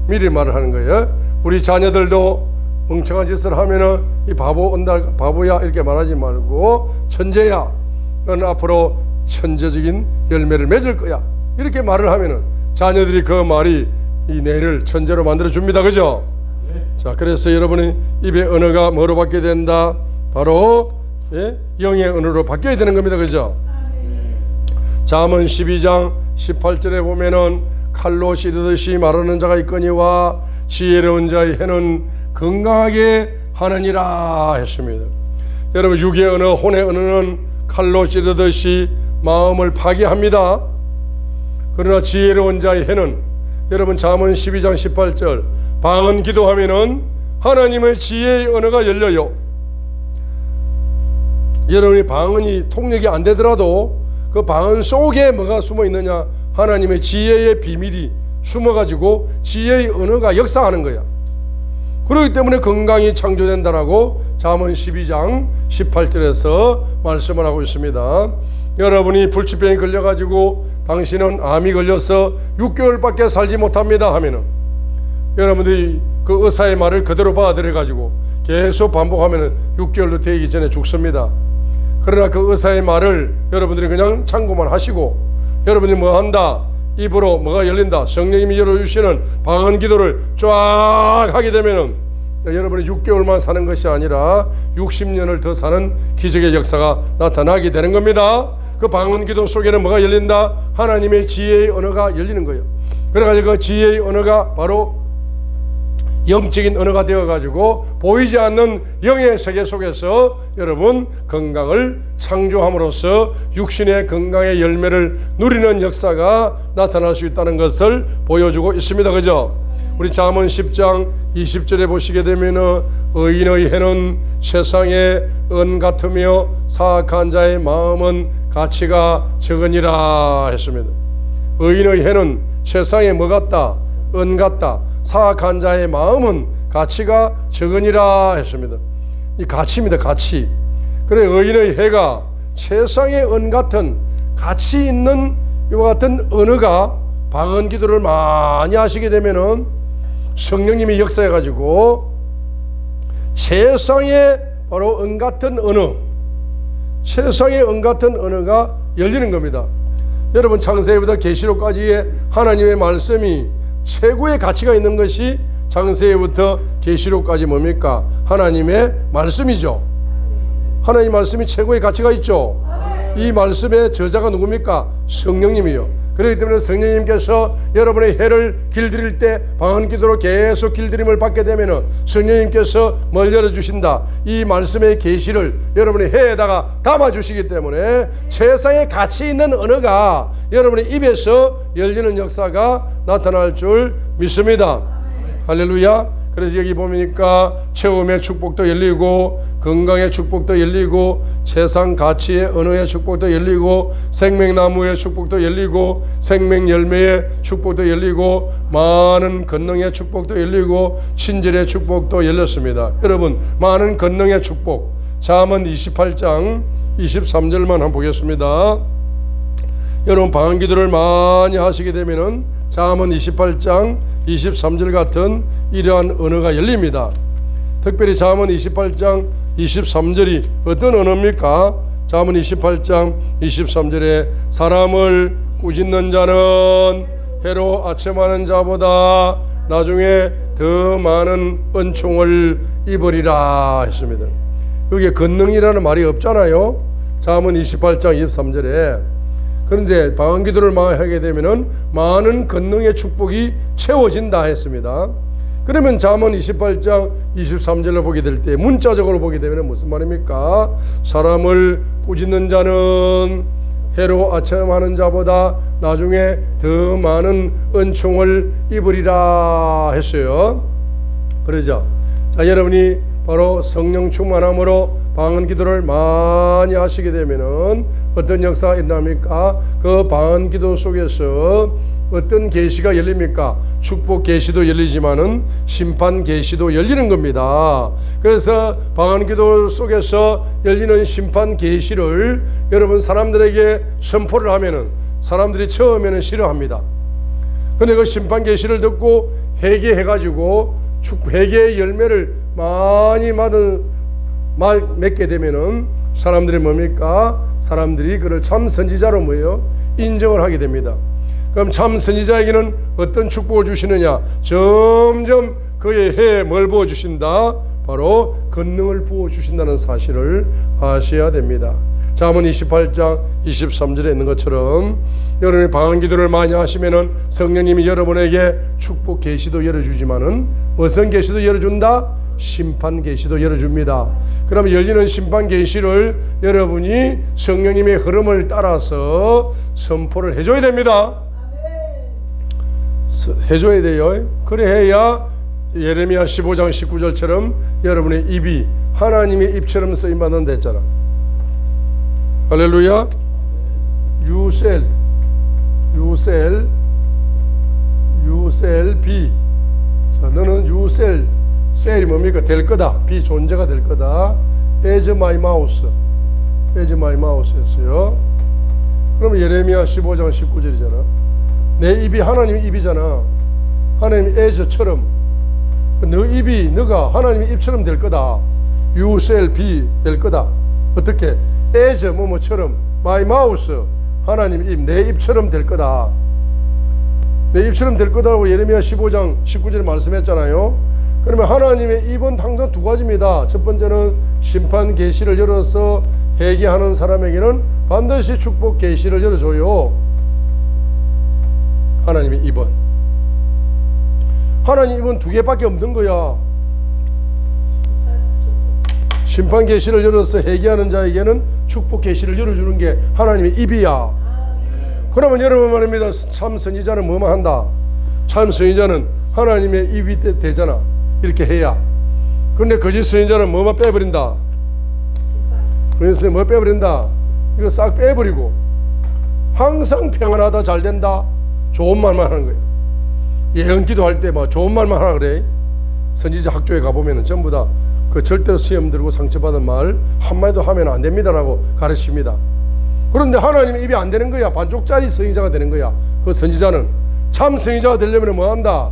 미리 말을 하는 거예요. 우리 자녀들도 멍청한 짓을 하면은 이 바보 온달 바보야 이렇게 말하지 말고 천재야. 너는 앞으로 천재적인 열매를 맺을 거야. 이렇게 말을 하면은 자녀들이 그 말이 이 뇌를 천재로 만들어 줍니다. 그죠? 자, 그래서 여러분의 입의 언어가 뭐로 바뀌어야 된다? 바로 영의 언어로 바뀌어야 되는 겁니다. 그죠? 잠언 12장 18절에 보면은 칼로 찌르듯이 말하는 자가 있거니와 지혜로운 자의 혀는 건강하게 하느니라 했습니다. 여러분, 육의 언어, 혼의 언어는 칼로 찌르듯이 마음을 파괴합니다. 그러나 지혜로운 자의 혀는, 여러분 잠언 12장 18절, 방언 기도하면은 하나님의 지혜의 언어가 열려요. 여러분이 방언이 통역이 안 되더라도 그 방언 속에 뭐가 숨어 있느냐? 하나님의 지혜의 비밀이 숨어가지고 지혜의 언어가 역사하는 거야. 그렇기 때문에 건강이 창조된다라고 잠언 12장 18절에서 말씀을 하고 있습니다. 여러분이 불치병에 걸려가지고 당신은 암이 걸려서 6개월밖에 살지 못합니다 하면은 여러분들이 그 의사의 말을 그대로 받아들여가지고 계속 반복하면은 6개월도 되기 전에 죽습니다. 그러나 그 의사의 말을 여러분들이 그냥 참고만 하시고 여러분이 뭐 한다? 입으로 뭐가 열린다? 성령님이 열어주시는 방언 기도를 쫙 하게 되면은 여러분이 6개월만 사는 것이 아니라 60년을 더 사는 기적의 역사가 나타나게 되는 겁니다. 그 방언 기도 속에는 뭐가 열린다? 하나님의 지혜의 언어가 열리는 거예요. 그래가지고 그 지혜의 언어가 바로 영적인 언어가 되어가지고 보이지 않는 영의 세계 속에서 여러분 건강을 창조함으로써 육신의 건강의 열매를 누리는 역사가 나타날 수 있다는 것을 보여주고 있습니다. 그죠? 우리 잠언 10장 20절에 보시게 되면은 의인의 해는 세상의 은 같으며 사악한 자의 마음은 가치가 적으니라 했습니다. 의인의 해는 세상에 뭐 같다? 은 같다. 사악한 자의 마음은 가치가 적으니라 했습니다. 이 가치입니다. 가치. 그래 의인의 해가 세상의 은 같은 가치 있는 이와 같은 언어가 방언 기도를 많이 하시게 되면은 성령님이 역사해 가지고 세상의 바로 은 같은 언어, 세상의 은 같은 언어가 열리는 겁니다. 여러분 창세기부터 계시록까지의 하나님의 말씀이 최고의 가치가 있는 것이 창세기부터 계시록까지 뭡니까? 하나님의 말씀이죠. 하나님 말씀이 최고의 가치가 있죠. 이 말씀의 저자가 누굽니까? 성령님이요. 그렇기 때문에 성령님께서 여러분의 해를 길들일 때 방언 기도로 계속 길들임을 받게 되면은 성령님께서 뭘 열어주신다. 이 말씀의 계시를 여러분의 해에다가 담아주시기 때문에 세상에 가치 있는 언어가 여러분의 입에서 열리는 역사가 나타날 줄 믿습니다. 할렐루야. 그래서 여기 보니까 체험의 축복도 열리고 건강의 축복도 열리고 세상 가치의 언어의 축복도 열리고 생명나무의 축복도 열리고 생명열매의 축복도 열리고 많은 권능의 축복도 열리고 친절의 축복도 열렸습니다. 여러분 많은 권능의 축복 잠언 28장 23절만 한번 보겠습니다. 여러분 방언 기도를 많이 하시게 되면은 잠언 28장 23절 같은 이러한 언어가 열립니다. 특별히 잠언 28장 23절이 어떤 언어입니까? 잠언 28장 23절에 사람을 꾸짖는 자는 해로 아첨하는 자보다 나중에 더 많은 은총을 입으리라 했습니다. 여기에 권능이라는 말이 없잖아요. 잠언 28장 23절에. 그런데 방언 기도를 많이 하게 되면은 많은 권능의 축복이 채워진다 했습니다. 그러면 잠언 28장 23절로 보게 될 때 문자적으로 보게 되면 무슨 말입니까? 사람을 꾸짖는 자는 해로 아첨하는 자보다 나중에 더 많은 은총을 입으리라 했어요. 그러죠. 자, 여러분이 바로 성령 충만함으로 방언 기도를 많이 하시게 되면은 어떤 역사가 일어납니까? 그 방언 기도 속에서 어떤 계시가 열립니까? 축복 계시도 열리지만은 심판 계시도 열리는 겁니다. 그래서 방언 기도 속에서 열리는 심판 계시를 여러분 사람들에게 선포를 하면은 사람들이 처음에는 싫어합니다. 근데 그 심판 계시를 듣고 회개해 가지고 회개의 열매를 많이 맺게 되면은 사람들이 뭡니까? 사람들이 그를 참 선지자로 뭐예요? 인정을 하게 됩니다. 그럼 참 선지자에게는 어떤 축복을 주시느냐? 점점 그의 해에 뭘 부어주신다? 바로 권능을 부어주신다는 사실을 아셔야 됩니다. 잠언 28장 23절에 있는 것처럼 여러분이 방언 기도를 많이 하시면은 성령님이 여러분에게 축복 계시도 열어주지만은 무슨 계시도 열어준다? 심판 계시도 열어줍니다. 그러면 열리는 심판 계시를 여러분이 성령님의 흐름을 따라서 선포를 해줘야 됩니다. 해줘야 돼요. 그래 해야 예레미야 15장 19절처럼 여러분의 입이 하나님의 입처럼 쓰임받는 됐잖아. 할렐루야. You shall be. 자, 너는 you shall. 셀이 뭡니까? 될 거다. 비존재가 될 거다. As my mouth. As my mouth 했어요. 그러면 예레미야 15장 19절이잖아. 내 입이 하나님의 입이잖아. 하나님의 as처럼. 너 입이 너가 하나님의 입처럼 될 거다. You shall be 될 거다. 어떻게? as 뭐뭐처럼 my mouth 하나님의 입, 내 입처럼 될 거다. 내 입처럼 될 거다라고 예레미야 15장 19절에 말씀했잖아요. 그러면 하나님의 입은 항상 두 가지입니다. 첫 번째는 심판 계시를 열어서 회개하는 사람에게는 반드시 축복 계시를 열어줘요. 하나님의 입은. 하나님 입은 두 개밖에 없는 거야. 심판 계시를 열어서 회개하는 자에게는 축복 계시를 열어주는 게 하나님의 입이야. 그러면 여러분 말입니다. 참 선지자는 뭐만 한다? 참 선지자는 하나님의 입이 되잖아. 이렇게 해야. 그런데 거짓 선지자는 뭐만 빼버린다. 그래서 뭐 빼버린다. 이거 싹 빼버리고 항상 평안하다, 잘된다, 좋은 말만 하는 거예요. 예언 기도할 때 막 좋은 말만 하라 그래. 선지자 학교에 가보면 전부 다 그 절대로 시험 들고 상처받은 말 한마디도 하면 안 됩니다라고 가르칩니다. 그런데 하나님의 입이 안 되는 거야. 반쪽짜리 선지자가 되는 거야. 그 선지자는 참 선지자가 되려면 뭐 한다?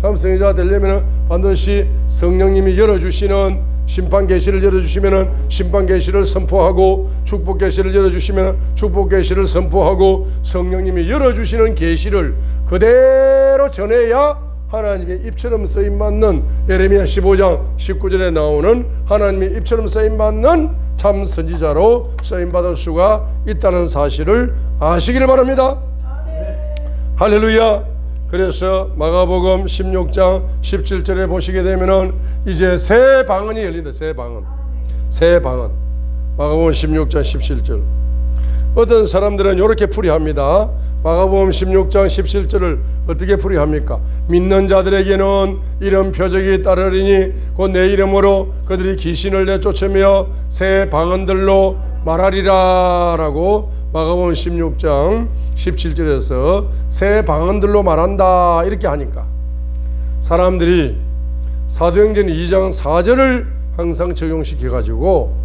참 선지자가 되려면 반드시 성령님이 열어주시는 심판 계시를 열어주시면 심판 계시를 선포하고, 축복 계시를 열어주시면 축복 계시를 선포하고, 성령님이 열어주시는 계시를 그대로 전해야 하나님의 입처럼 쓰임받는, 예레미야 15장 19절에 나오는 하나님의 입처럼 쓰임받는 참 선지자로 쓰임받을 수가 있다는 사실을 아시기를 바랍니다. 할렐루야. 그래서 마가복음 16장 17절에 보시게 되면은 이제 새 방언이 열린다. 새 방언. 마가복음 16장 17절. 어떤 사람들은 이렇게 풀이합니다. 마가복음 16장 17절을 어떻게 풀이합니까? 믿는 자들에게는 이런 표적이 따르리니 곧 내 이름으로 그들이 귀신을 내쫓으며 새 방언들로 말하리라 라고 마가복음 16장 17절에서 새 방언들로 말한다 이렇게 하니까 사람들이 사도행전 2장 4절을 항상 적용시켜 가지고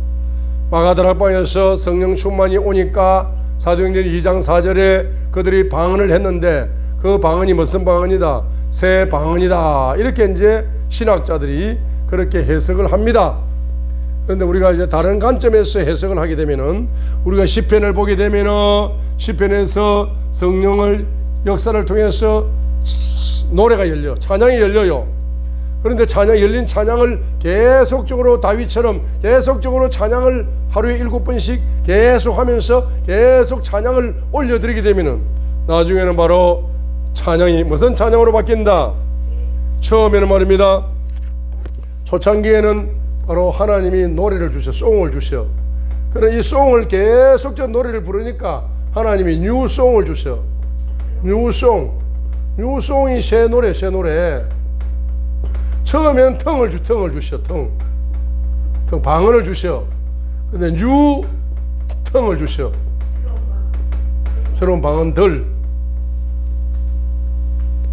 마가다락방에서 성령 충만이 오니까 사도행전 2장 4절에 그들이 방언을 했는데 그 방언이 무슨 방언이다? 새 방언이다. 이렇게 이제 신학자들이 그렇게 해석을 합니다. 그런데 우리가 이제 다른 관점에서 해석을 하게 되면은 우리가 시편을 보게 되면은 시편에서 성령을 역사를 통해서 노래가 열려, 찬양이 열려요. 그런데 열린 찬양을 계속적으로 다윗처럼 계속적으로 찬양을 하루에 7번씩 계속 하면서 계속 찬양을 올려드리게 되면은 나중에는 바로 찬양이 무슨 찬양으로 바뀐다? 처음에는 말입니다. 초창기에는 바로 하나님이 노래를 주셔, 송을 주셔. 그래 이 송을 계속적으로 노래를 부르니까 하나님이 뉴송을 주셔. 뉴송이 새 노래. 처음에는 텅을 주셔. 텅 방언을 주셔. 근데 뉴 텅을 주셔. 새로운 방언들.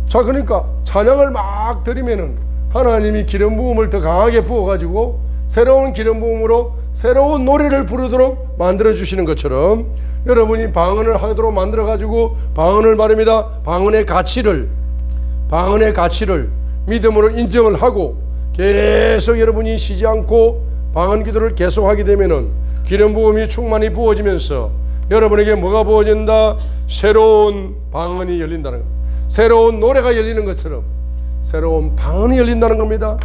자, 그러니까 찬양을 막 드리면은 하나님이 기름 부음을 더 강하게 부어 가지고 새로운 기름 부음으로 새로운 노래를 부르도록 만들어 주시는 것처럼 여러분이 방언을 하도록 만들어 가지고 방언을 말입니다. 방언의 가치를 믿음으로 인정을 하고 계속 여러분이 쉬지 않고 방언 기도를 계속하게 되면은 기름 부음이 충만히 부어지면서 여러분에게 뭐가 부어진다? 새로운 방언이 열린다는 것. 새로운 노래가 열리는 것처럼 새로운 방언이 열린다는 겁니다.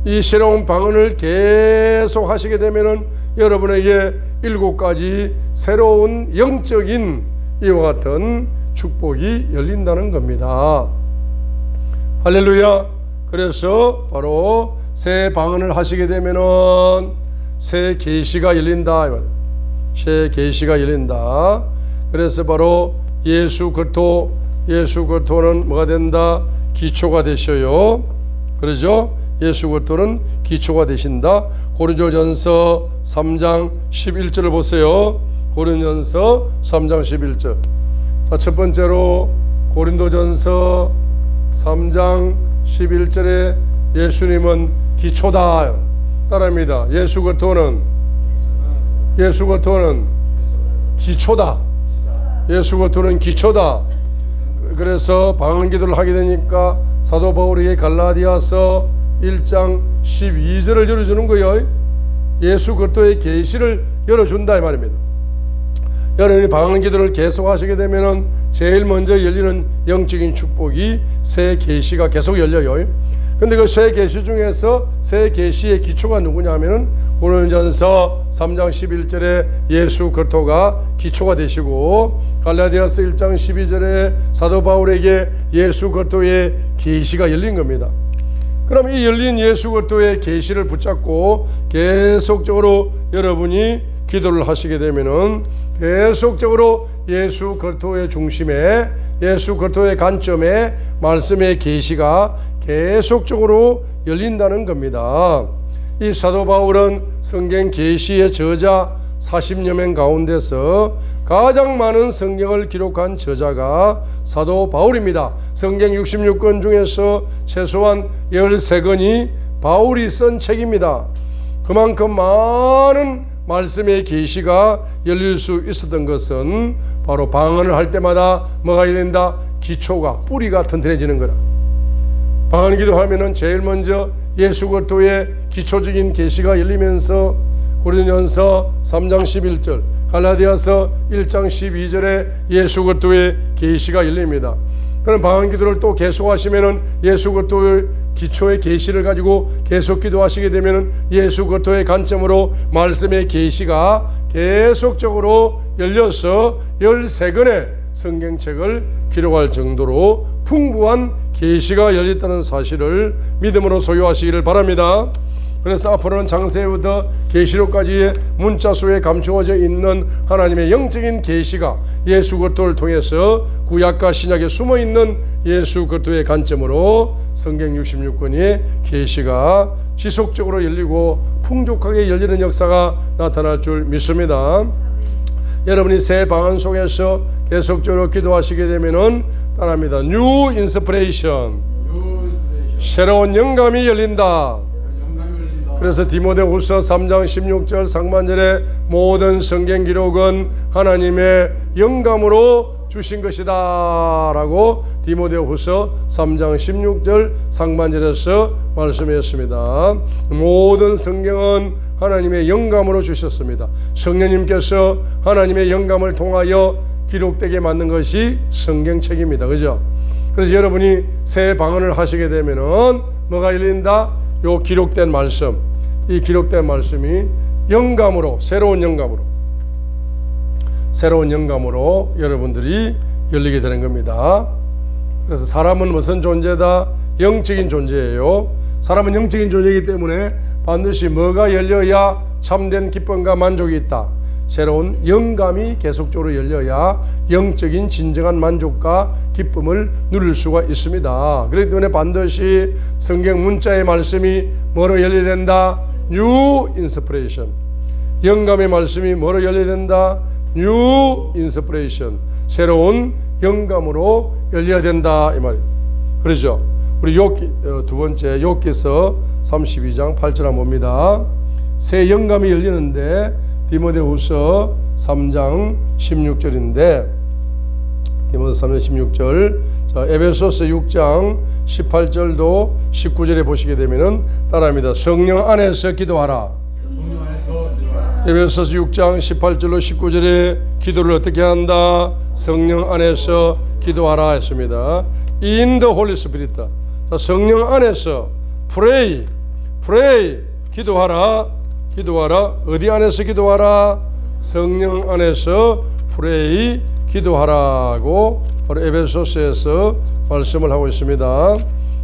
이 새로운 방언을 계속 하시게 되면은 여러분에게 7가지 새로운 영적인 이와 같은 축복이 열린다는 겁니다. 할렐루야. 그래서 바로 새 방언을 하시게 되면은 새 계시가 열린다. 새 계시가 열린다. 그래서 바로 예수 그리스도는 뭐가 된다? 기초가 되셔요. 그러죠? 예수 그리스도는 기초가 되신다. 고린도전서 3장 11절을 보세요. 고린도전서 3장 11절. 자, 첫 번째로 고린도전서 3장 11절에 예수님은 기초다. 따라합니다. 예수 그리스도는 기초다. 예수 그리스도는 기초다. 그래서 방언 기도를 하게 되니까 사도 바울에게 갈라디아서 1장 12절을 열어주는 거예요. 예수 그리스도의 계시를 열어준다 이 말입니다. 여러분이 방언 기도를 계속 하시게 되면은 제일 먼저 열리는 영적인 축복이 새 계시가 계속 열려요. 근데 그 새 계시 중에서 새 계시의 기초가 누구냐면은 고린도전서 3장 11절에 예수 그리스도가 기초가 되시고 갈라디아서 1장 12절에 사도 바울에게 예수 그리스도의 계시가 열린 겁니다. 그럼 이 열린 예수 그리스도의 계시를 붙잡고 계속적으로 여러분이 기도를 하시게 되면은 계속적으로 예수 그리스도의 중심에, 예수 그리스도의 관점에 말씀의 계시가 계속적으로 열린다는 겁니다. 이 사도 바울은 성경 계시의 저자 40여 명 가운데서 가장 많은 성경을 기록한 저자가 사도 바울입니다. 성경 66권 중에서 최소한 13권이 바울이 쓴 책입니다. 그만큼 많은 말씀의 계시가 열릴 수 있었던 것은 바로 방언을 할 때마다 뭐가 열린다? 기초가, 뿌리가 튼튼해지는 거라. 방언 기도하면은 제일 먼저 예수 그리스도의 기초적인 계시가 열리면서 고린도전서 3장 11절, 갈라디아서 1장 12절에 예수 그리스도의 계시가 열립니다. 그런 방언 기도를 또 계속하시면은 예수 그리스도의 기초의 계시를 가지고 계속 기도하시게 되면은 예수 그리스도의 관점으로 말씀의 계시가 계속적으로 열려서 13권의 성경책을 기록할 정도로 풍부한 계시가 열렸다는 사실을 믿음으로 소유하시기를 바랍니다. 그래서 앞으로는 창세부터 계시록까지의 문자 속에 감추어져 있는 하나님의 영적인 계시가 예수 그리스도를 통해서 구약과 신약에 숨어 있는 예수 그리스도의 관점으로 성경 66권의 계시가 지속적으로 열리고 풍족하게 열리는 역사가 나타날 줄 믿습니다. 여러분이 새 방언 속에서 계속적으로 기도하시게 되면은 따라합니다. New inspiration, 새로운 영감이 열린다. 그래서 디모데후서 3장 16절 상반절에 모든 성경 기록은 하나님의 영감으로 주신 것이다 라고 디모데후서 3장 16절 상반절에서 말씀했습니다. 모든 성경은 하나님의 영감으로 주셨습니다. 성령님께서 하나님의 영감을 통하여 기록되게 만든 것이 성경책입니다. 그죠? 그래서 여러분이 새 방언을 하시게 되면은 뭐가 열린다? 요 기록된 말씀, 이 기록된 말씀이 영감으로, 새로운 영감으로 여러분들이 열리게 되는 겁니다. 그래서 사람은 무슨 존재다? 영적인 존재예요. 사람은 영적인 존재이기 때문에 반드시 뭐가 열려야 참된 기쁨과 만족이 있다? 새로운 영감이 계속적으로 열려야 영적인 진정한 만족과 기쁨을 누릴 수가 있습니다. 그렇기 때문에 반드시 성경 문자의 말씀이 뭐로 열려야 된다? New inspiration. 영감의 말씀이 뭐로 열려야 된다? New inspiration. 새로운 영감으로 열려야 된다 이 말이에요. 그렇죠? 우리 욥기 두 번째 욥기서 32장 8절 한번 봅니다. 새 영감이 열리는데 디모데후서 3장 16절인데 디모데후서 3장 16절, 자, 에베소서 6장 18절도 19절에 보시게 되면은 따라합니다. 성령 안에서 기도하라. 에베소서 6장 18절로 19절에 기도를 어떻게 한다? 성령 안에서 기도하라 했습니다. In the Holy Spirit. 자, 성령 안에서 pray, 기도하라. 어디 안에서 기도하라? 성령 안에서 pray, 기도하라고 바로 에베소서에서 말씀을 하고 있습니다.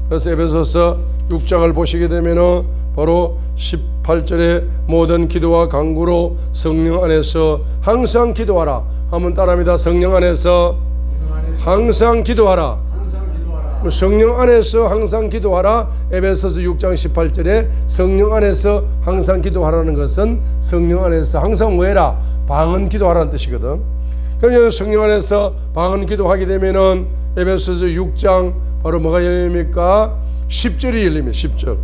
그래서 에베소서 6장을 보시게 되면은 바로 18절에 모든 기도와 간구로 성령 안에서 항상 기도하라 하면 따라합니다. 성령 안에서 항상 기도하라. 성령 안에서 항상 기도하라. 에베소서 6장 18절에 성령 안에서 항상 기도하라는 것은 성령 안에서 항상 뭐해라? 방언 기도하라는 뜻이거든. 그러면 성령 안에서 방언 기도하게 되면은 에베소서 6장 바로 뭐가 열립니까? 10절이 열립니다. 10절.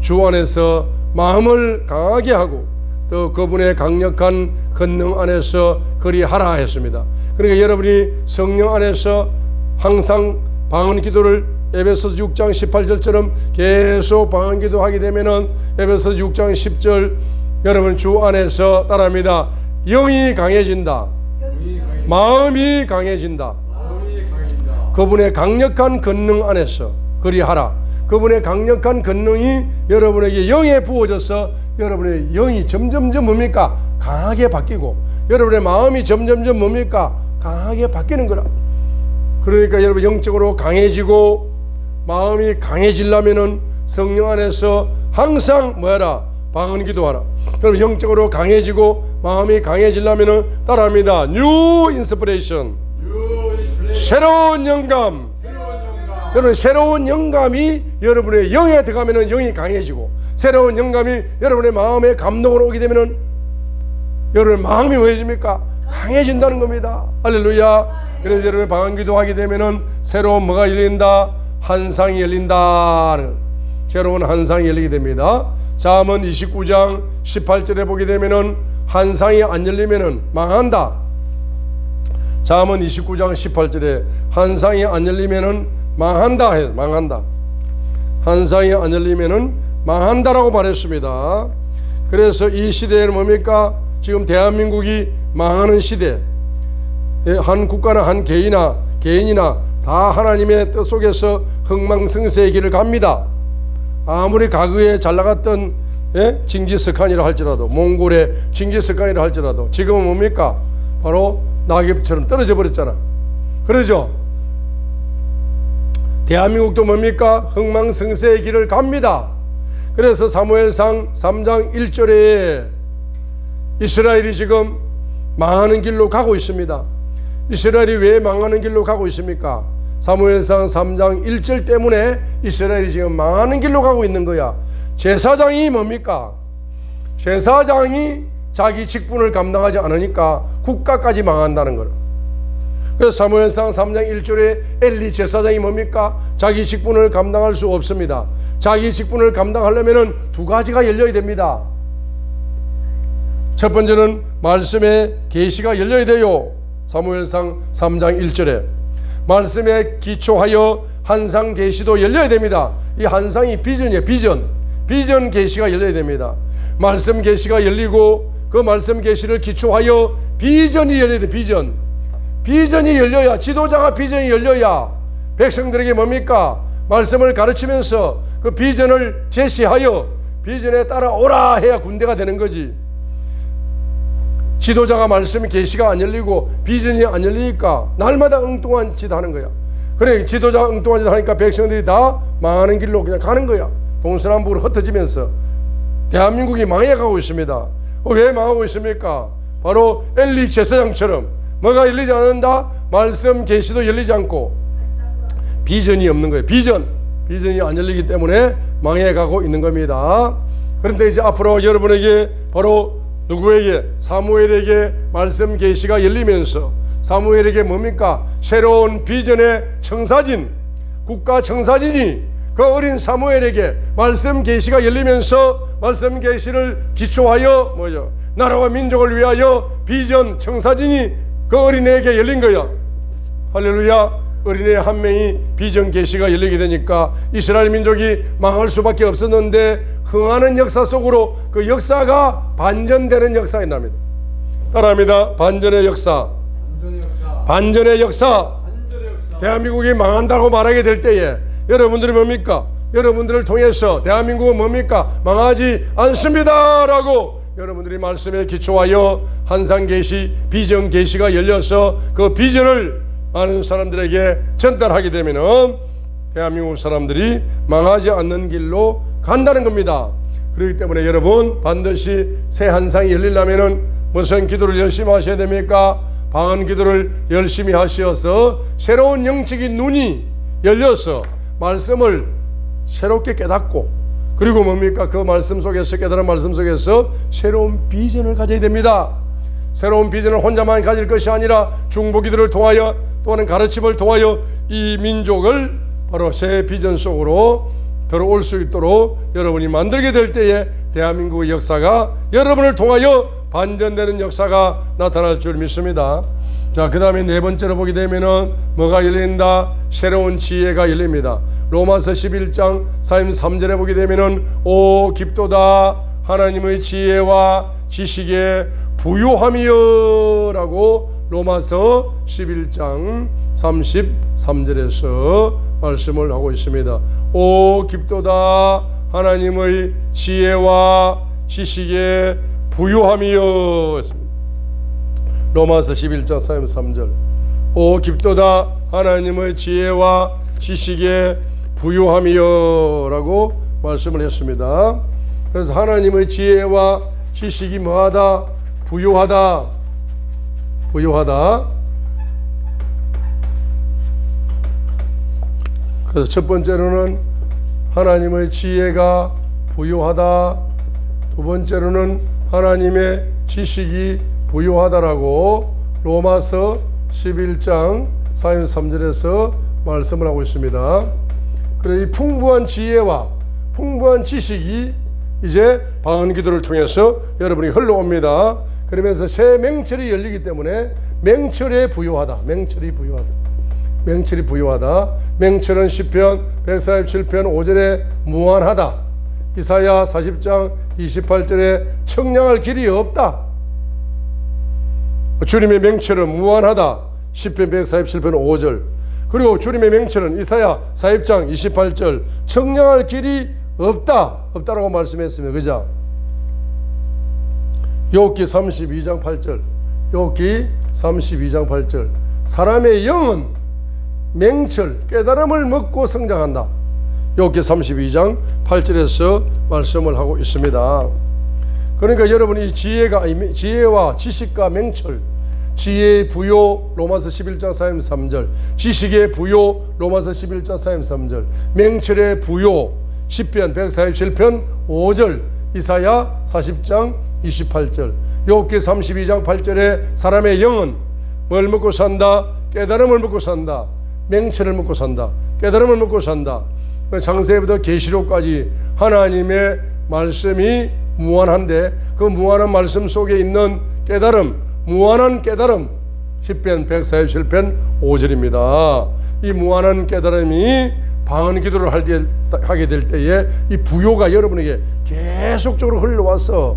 주 안에서 마음을 강하게 하고 또 그분의 강력한 권능 안에서 그리하라 했습니다. 그러니까 여러분이 성령 안에서 항상 방언 기도를 에베소서 6장 18절처럼 계속 방언 기도하게 되면은 에베소서 6장 10절 여러분 주 안에서 따라합니다. 영이 강해진다. 마음이 강해진다. 그분의 강력한 권능 안에서 그리하라. 그분의 강력한 권능이 여러분에게 영에 부어져서 여러분의 영이 점점점 뭡니까? 강하게 바뀌고 여러분의 마음이 점점점 뭡니까? 강하게 바뀌는 거라. 그러니까 여러분 영적으로 강해지고 마음이 강해지려면은 성령 안에서 항상 뭐라? 방언 기도하라. 그럼 영적으로 강해지고 마음이 강해지려면은 따라합니다. New inspiration. 새로운 영감. 여러분, 새로운 영감이 여러분의 영에 들어가면은 영이 강해지고, 새로운 영감이 여러분의 마음에 감동으로 오게 되면은 여러분의 마음이 뭐해집니까? 강해진다는 겁니다. 할렐루야. 그래서 여러분의 방언 기도하게 되면은 새로운 뭐가 열린다? 환상이 열린다. 새로운 환상이 열리게 됩니다. 잠언 29장 18절에 보게 되면은 환상이 안 열리면은 망한다. 잠언 29장 18절에 환상이 안 열리면은 망한다 해. 망한다. 환상이 안 열리면은 망한다라고 말했습니다. 그래서 이 시대에는 뭡니까? 지금 대한민국이 망하는 시대. 한 국가나 한 개인이나 다 하나님의 뜻 속에서 흥망성쇠의 길을 갑니다. 아무리 과거에 잘 나갔던 징기스칸이라 할지라도, 몽골의 징기스칸이라 할지라도 지금은 뭡니까? 바로 낙엽처럼 떨어져 버렸잖아. 그러죠? 대한민국도 뭡니까? 흥망성쇠의 길을 갑니다. 그래서 사무엘상 3장 1절에 이스라엘이 지금 망하는 길로 가고 있습니다. 이스라엘이 왜 망하는 길로 가고 있습니까? 사무엘상 3장 1절 때문에 이스라엘이 지금 망하는 길로 가고 있는 거야. 제사장이 뭡니까? 제사장이 자기 직분을 감당하지 않으니까 국가까지 망한다는 거예요. 그래서 사무엘상 3장 1절에 엘리 제사장이 뭡니까? 자기 직분을 감당할 수 없습니다. 자기 직분을 감당하려면 두 가지가 열려야 됩니다. 첫 번째는 말씀의 계시가 열려야 돼요. 사무엘상 3장 1절에 말씀에 기초하여 환상 계시도 열려야 됩니다. 이 환상이 비전이에요. 비전 계시가 열려야 됩니다. 말씀 계시가 열리고 그 말씀 계시를 기초하여 비전이 열려야 돼. 비전이 열려야, 지도자가 비전이 열려야 백성들에게 뭡니까? 말씀을 가르치면서 그 비전을 제시하여 비전에 따라오라 해야 군대가 되는 거지. 지도자가 말씀 계시가 안 열리고 비전이 안 열리니까 날마다 엉뚱한 짓 하는 거야. 그래, 지도자가 엉뚱한 짓 하니까 백성들이 다 망하는 길로 그냥 가는 거야. 동서남북으로 흩어지면서 대한민국이 망해가고 있습니다. 왜 망하고 있습니까? 바로 엘리 제사장처럼 뭐가 열리지 않는다? 말씀 계시도 열리지 않고 비전이 없는 거예요. 비전이 안 열리기 때문에 망해가고 있는 겁니다. 그런데 이제 앞으로 여러분에게 바로 누구에게? 사무엘에게 말씀 계시가 열리면서 사무엘에게 뭡니까? 새로운 비전의 청사진, 국가 청사진이 그 어린 사무엘에게 말씀 계시가 열리면서 말씀 계시를 기초하여 뭐죠? 나라와 민족을 위하여 비전 청사진이 그 어린애에게 열린 거야. 할렐루야. 어린애 한 명이 비전 계시가 열리게 되니까 이스라엘 민족이 망할 수밖에 없었는데 흥하는 역사 속으로 그 역사가 반전되는 역사가 납니다. 따라합니다. 반전의 역사. 대한민국이 망한다고 말하게 될 때에 여러분들이 뭡니까? 여러분들을 통해서 대한민국은 뭡니까? 망하지 않습니다 라고 여러분들이 말씀에 기초하여 환상 계시, 비전 계시가 열려서 그 비전을 많은 사람들에게 전달하게 되면은 대한민국 사람들이 망하지 않는 길로 간다는 겁니다. 그렇기 때문에 여러분 반드시 새 환상이 열리려면은 무슨 기도를 열심히 하셔야 됩니까? 방언 기도를 열심히 하셔서 새로운 영적인 눈이 열려서 말씀을 새롭게 깨닫고 그리고 뭡니까? 그 말씀 속에서 깨달은 말씀 속에서 새로운 비전을 가져야 됩니다. 새로운 비전을 혼자만 가질 것이 아니라 중보기도를 통하여 또는 가르침을 통하여 이 민족을 바로 새 비전 속으로 들어올 수 있도록 여러분이 만들게 될 때에 대한민국의 역사가 여러분을 통하여 반전되는 역사가 나타날 줄 믿습니다. 자, 그 다음에 네 번째로 보게 되면은 뭐가 열린다? 새로운 지혜가 열립니다. 로마서 11장 43절에 보게 되면은 오 깊도다 하나님의 지혜와 지식에 부요함이여 라고 로마서 11장 33절에서 말씀을 하고 있습니다. 오 깊도다 하나님의 지혜와 지식에 부요함이여. 로마서 11장 33절 오 깊도다 하나님의 지혜와 지식에 부요함이여 라고 말씀을 했습니다. 그래서 하나님의 지혜와 지식이 뭐하다? 부요하다. 부요하다. 그래서 첫 번째로는 하나님의 지혜가 부요하다. 두 번째로는 하나님의 지식이 부요하다라고 로마서 11장 4절 3절에서 말씀을 하고 있습니다. 그래서 이 풍부한 지혜와 풍부한 지식이 이제 방언기도를 통해서 여러분이 흘러옵니다. 그러면서 새 맹철이 열리기 때문에 맹철에 부요하다. 맹철이 부요하다. 맹철이 부요하다. 맹철은 시편 147편 5절에 무한하다. 이사야 40장 28절에 청량할 길이 없다. 주님의 맹철은 무한하다. 시편 147편 5절. 그리고 주님의 맹철은 이사야 40장 28절 청량할 길이 없다라고 말씀했습니다. 그죠? 욥기 32장 8절. 욥기 32장 8절. 사람의 영은 맹철 깨달음을 먹고 성장한다. 욥기 32장 8절에서 말씀을 하고 있습니다. 그러니까 여러분이 지혜와 지식과 맹철, 지혜의 부요 로마서 11장 43절, 지식의 부요 로마서 11장 43절, 맹철의 부요 시편 147편 5절, 이사야 40장 28절, 욥기 32장 8절에 사람의 영은 뭘 먹고 산다? 깨달음을 먹고 산다. 맹철을 먹고 산다. 깨달음을 먹고 산다. 창세기부터 계시록까지 하나님의 말씀이 무한한데 그 무한한 말씀 속에 있는 깨달음, 무한한 깨달음, 시편 147편 5절입니다. 이 무한한 깨달음이 방언 기도를 하게 될 때에 이 부요가 여러분에게 계속적으로 흘러와서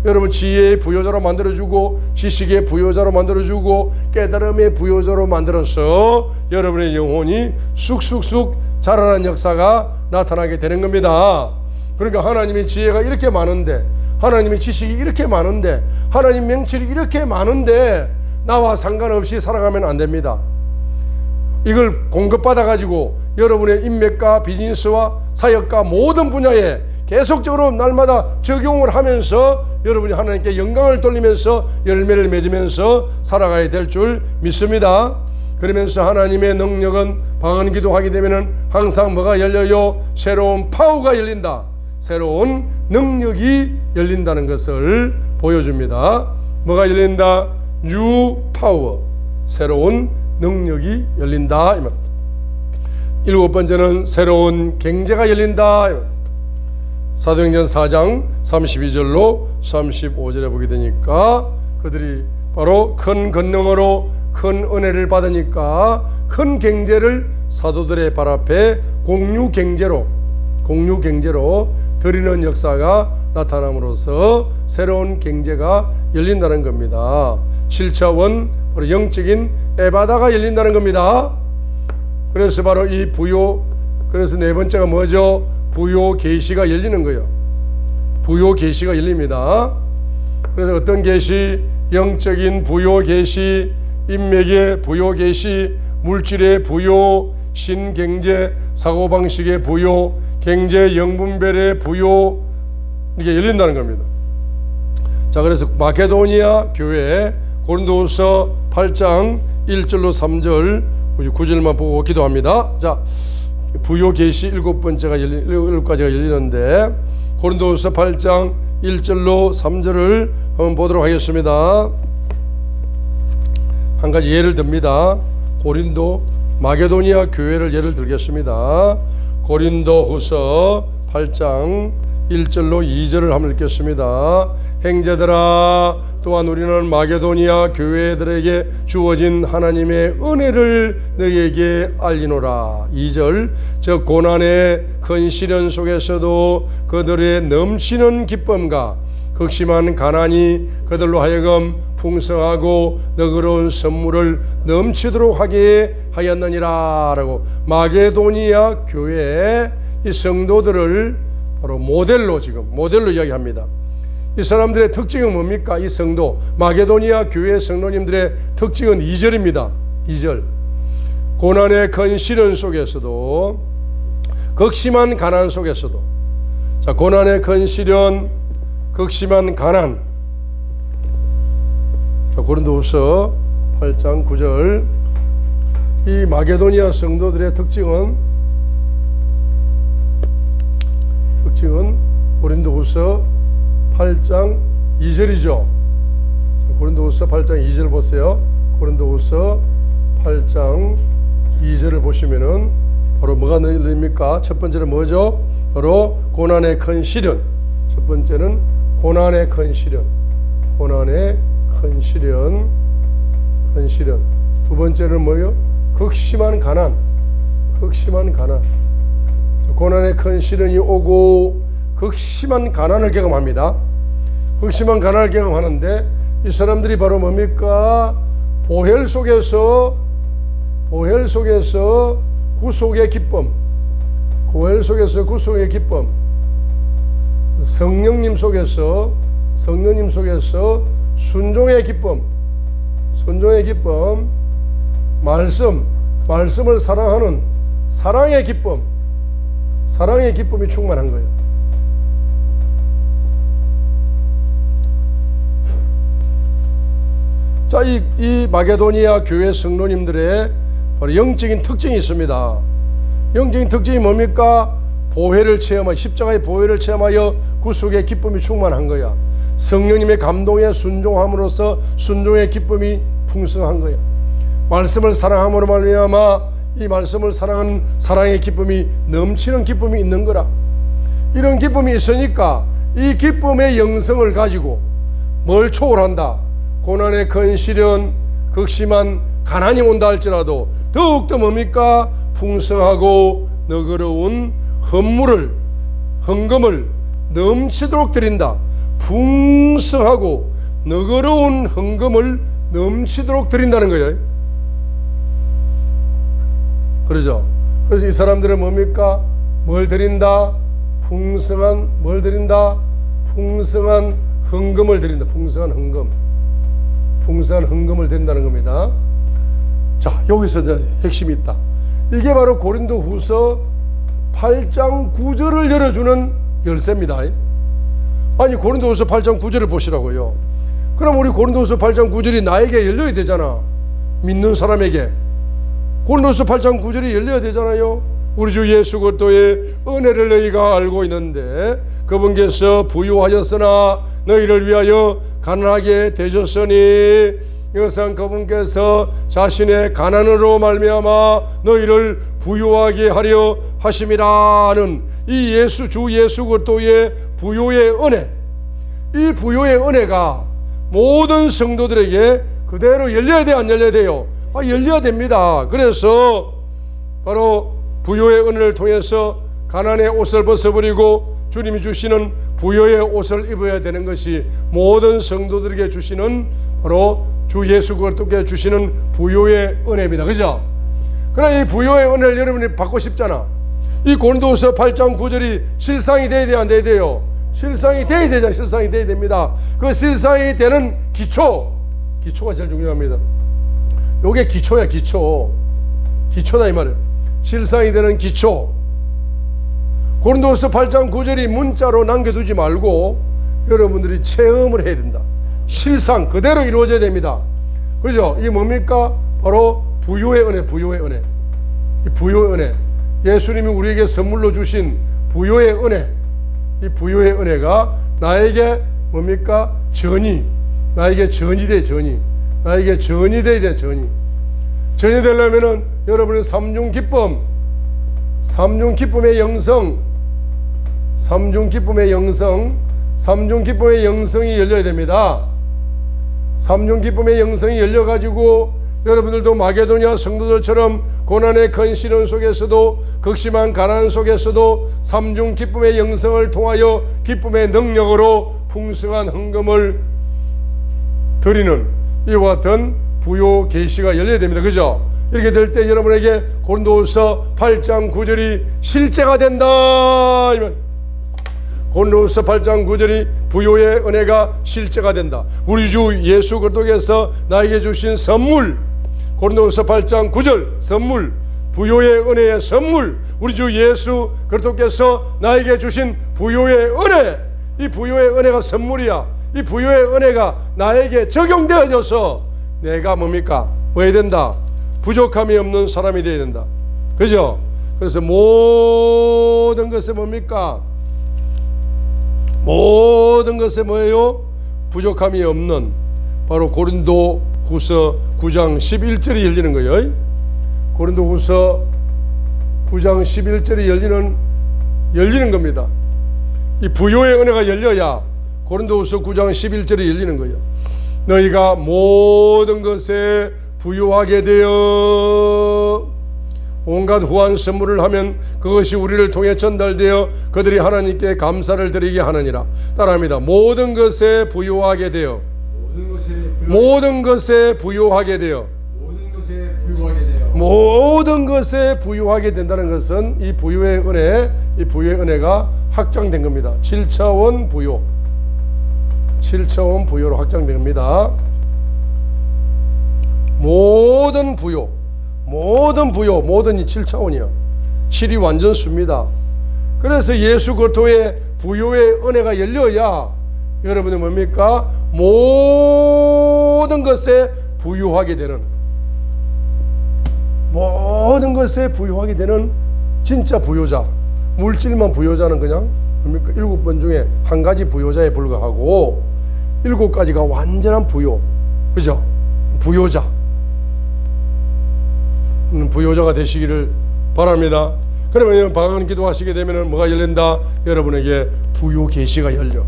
여러분 지혜의 부요자로 만들어주고 지식의 부요자로 만들어주고 깨달음의 부요자로 만들어서 여러분의 영혼이 쑥쑥쑥 자라는 역사가 나타나게 되는 겁니다. 그러니까 하나님의 지혜가 이렇게 많은데, 하나님의 지식이 이렇게 많은데, 하나님 맹철이 이렇게 많은데 나와 상관없이 살아가면 안 됩니다. 이걸 공급받아 가지고 여러분의 인맥과 비즈니스와 사역과 모든 분야에 계속적으로 날마다 적용을 하면서 여러분이 하나님께 영광을 돌리면서 열매를 맺으면서 살아가야 될 줄 믿습니다. 그러면서 하나님의 능력은 방언 기도하게 되면은 항상 뭐가 열려요? 새로운 파워가 열린다. 새로운 능력이 열린다는 것을 보여줍니다. 뭐가 열린다? 뉴 파워. 새로운 능력이 열린다. 일곱 번째는 새로운 경제가 열린다. 사도행전 4장 32절로 35절에 보게 되니까 그들이 바로 큰 권능으로 큰 은혜를 받으니까 큰 경제를 사도들의 발 앞에 공유 경제로 드리는 역사가 나타남으로써 새로운 경제가 열린다는 겁니다. 7차원 바로 영적인 에바다가 열린다는 겁니다. 그래서 바로 이 부요, 그래서 네 번째가 뭐죠? 부요 계시가 열리는 거예요. 부요 계시가 열립니다. 그래서 어떤 계시? 영적인 부요 계시, 인맥의 부요 계시, 물질의 부요, 신경제, 사고방식의 부요, 경제 영분별의 부요, 이게 열린다는 겁니다. 자, 그래서 마케도니아 교회 고린도후서 8장 1절로 3절 9절만 보고 기도합니다. 자, 부요 계시 일곱 가지가 열리는데 고린도후서 8장 1절로 3절을 한번 보도록 하겠습니다. 한 가지 예를 듭니다. 고린도 마게도니아 교회를 예를 들겠습니다. 고린도후서 8장 1절로 2절을 한번 읽겠습니다. 형제들아, 또한 우리는 마게도니아 교회들에게 주어진 하나님의 은혜를 너희에게 알리노라. 2절, 저 고난의 큰 시련 속에서도 그들의 넘치는 기쁨과 극심한 가난이 그들로 하여금 풍성하고 너그러운 선물을 넘치도록 하게 하였느니라 라고 마게도니아 교회의 이 성도들을 바로 모델로 이야기합니다. 이 사람들의 특징은 뭡니까? 이 성도 마게도니아 교회 성도님들의 특징은 2절입니다. 2절, 고난의 큰 시련 속에서도 극심한 가난 속에서도, 자, 고난의 큰 시련, 극심한 가난. 자, 고린도후서 8장 9절. 이 마게도니아 성도들의 특징은 고린도후서 8장 2절이죠. 고린도후서 8장 2절 보세요. 고린도후서 8장 2절을 보시면은 바로 뭐가 열립니까? 첫 번째는 뭐죠? 바로 고난의 큰 시련. 첫 번째는 고난의 큰 시련. 고난의 큰 시련. 큰 시련. 두 번째는 뭐요? 극심한 가난. 극심한 가난. 고난의 큰 시련이 오고 극심한 가난을 경험합니다. 극심한 가난을 경험하는데 이 사람들이 바로 뭡니까? 보혈 속에서 구속의 기쁨, 보혈 속에서 구속의 기쁨, 성령님 속에서 순종의 기쁨, 말씀을 사랑하는 사랑의 기쁨이 충만한 거예요. 자, 이 마게도니아 교회 성도님들의 바로 영적인 특징이 있습니다. 영적인 특징이 뭡니까? 보혈을 체험하여, 십자가의 보혈을 체험하여 구속의 기쁨이 충만한 거야. 성령님의 감동에 순종함으로써 순종의 기쁨이 풍성한 거야. 말씀을 사랑함으로 말미암아 이 말씀을 사랑하는 사랑의 기쁨이 넘치는 기쁨이 있는 거라. 이런 기쁨이 있으니까 이 기쁨의 영성을 가지고 뭘 초월한다? 고난의 큰 시련, 극심한 가난이 온다 할지라도 더욱더 뭡니까? 풍성하고 너그러운 헌금을 넘치도록 드린다. 풍성하고 너그러운 헌금을 넘치도록 드린다는 거예요. 그러죠? 그래서 이 사람들은 뭡니까? 뭘 드린다? 풍성한 헌금을 드린다. 풍성한 헌금을 드린다는 겁니다. 자, 여기서 이제 핵심이 있다. 이게 바로 고린도후서 8장 9절을 열어주는 열쇠입니다. 아니, 고린도후서 8장 9절을 보시라고요. 그럼 우리 고린도후서 8장 9절이 나에게 열려야 되잖아. 믿는 사람에게 고린도후서 8장 9절이 열려야 되잖아요. 우리 주 예수 그리스도의 은혜를 너희가 알고 있는데 그분께서 부유하였으나 너희를 위하여 가난하게 되셨으니 이것은 그분께서 자신의 가난으로 말미암아 너희를 부유하게 하려 하심이라는 이 주 예수 그리스도의 부요의 은혜, 이 부요의 은혜가 모든 성도들에게 그대로 열려야 돼요, 안 열려야 돼요? 열려야 됩니다. 그래서 바로 부요의 은혜를 통해서 가난의 옷을 벗어버리고 주님이 주시는 부요의 옷을 입어야 되는 것이 모든 성도들에게 주시는 바로 주 예수 그리스도께 주시는 부요의 은혜입니다. 그죠? 그러나 이 부요의 은혜를 여러분이 받고 싶잖아. 이 고린도후서 8장 9절이 실상이 돼야 돼요, 안 돼야 돼요? 실상이 돼야 되잖아. 실상이 돼야 됩니다. 그 실상이 되는 기초가 제일 중요합니다. 요게 기초야, 기초다 이 말이에요. 실상이 되는 기초. 고린도후서 8장 9절이 문자로 남겨두지 말고 여러분들이 체험을 해야 된다. 실상 그대로 이루어져야 됩니다. 그죠? 이게 뭡니까? 바로 부요의 은혜. 이 부요의 은혜, 예수님이 우리에게 선물로 주신 부요의 은혜. 이 부요의 은혜가 나에게 뭡니까? 나에게 전이 돼. 나에게 전이 돼야 돼. 전이 되려면은 여러분의 삼중 기쁨의 영성이 열려야 됩니다. 삼중 기쁨의 영성이 열려가지고 여러분들도 마게도니아 성도들처럼 고난의 큰 시련 속에서도 극심한 가난 속에서도 삼중 기쁨의 영성을 통하여 기쁨의 능력으로 풍성한 헌금을 드리는 이와 같은 부요 계시가 열려야 됩니다. 그죠? 이렇게 될 때 여러분에게 고린도후서 8장 9절이 실제가 된다. 고린도후서 8장 9절이 부요의 은혜가 실제가 된다. 우리 주 예수 그리스도께서 나에게 주신 선물, 고린도후서 8장 9절 선물, 부요의 은혜의 선물, 우리 주 예수 그리스도께서 나에게 주신 부요의 은혜, 이 부요의 은혜가 선물이야. 이 부요의 은혜가 나에게 적용되어져서 내가 뭡니까? 뭐 해야 된다? 부족함이 없는 사람이 되어야 된다. 그죠? 그래서 모든 것에 뭡니까? 모든 것에 뭐예요? 부족함이 없는, 바로 고린도 후서 9장 11절이 열리는 거예요. 고린도 후서 9장 11절이 열리는 겁니다. 이 부요의 은혜가 열려야 고린도 후서 9장 11절이 열리는 거예요. 너희가 모든 것에 부요하게 되어 온갖 후한 선물을 하면 그것이 우리를 통해 전달되어 그들이 하나님께 감사를 드리게 하느니라. 따라합니다. 모든 것에 부요하게 되어, 모든 것에 부요하게 되어, 모든 것에 부요하게 된다는 것은 이 부요의 은혜, 이 부요의 은혜가 확장된 겁니다. 7차원 부요, 7차원 부요로 확장된 겁니다. 모든 부요, 모든 부요, 모든 이 7차원이요. 7이 완전 수입니다. 그래서 예수 그리스도의 부요의 은혜가 열려야 여러분이 뭡니까? 모든 것에 부요하게 되는, 모든 것에 부요하게 되는 진짜 부요자. 물질만 부요자는 그냥 뭡니까? 7번 중에 한 가지 부요자에 불과하고 7가지가 완전한 부요. 그죠? 부요자. 부요자가 되시기를 바랍니다. 그러면 방언 기도하시게 되면 뭐가 열린다? 여러분에게 부요 계시가 열려.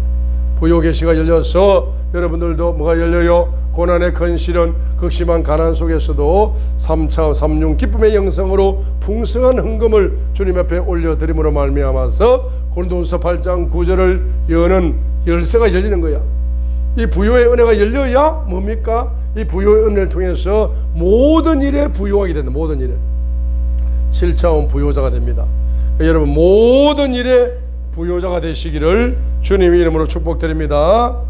부요 계시가 열려서 여러분들도 뭐가 열려요? 고난의 큰 시련, 극심한 가난 속에서도 3차 3중 기쁨의 영성으로 풍성한 헌금을 주님 앞에 올려드림으로 말미암아서 고린도후서 8장 9절을 여는 열쇠가 열리는 거야. 이 부요의 은혜가 열려야 뭡니까? 이 부요의 은혜를 통해서 모든 일에 부요하게 된다. 모든 일에 7차원 부요자가 됩니다. 여러분 모든 일에 부요자가 되시기를 주님의 이름으로 축복드립니다.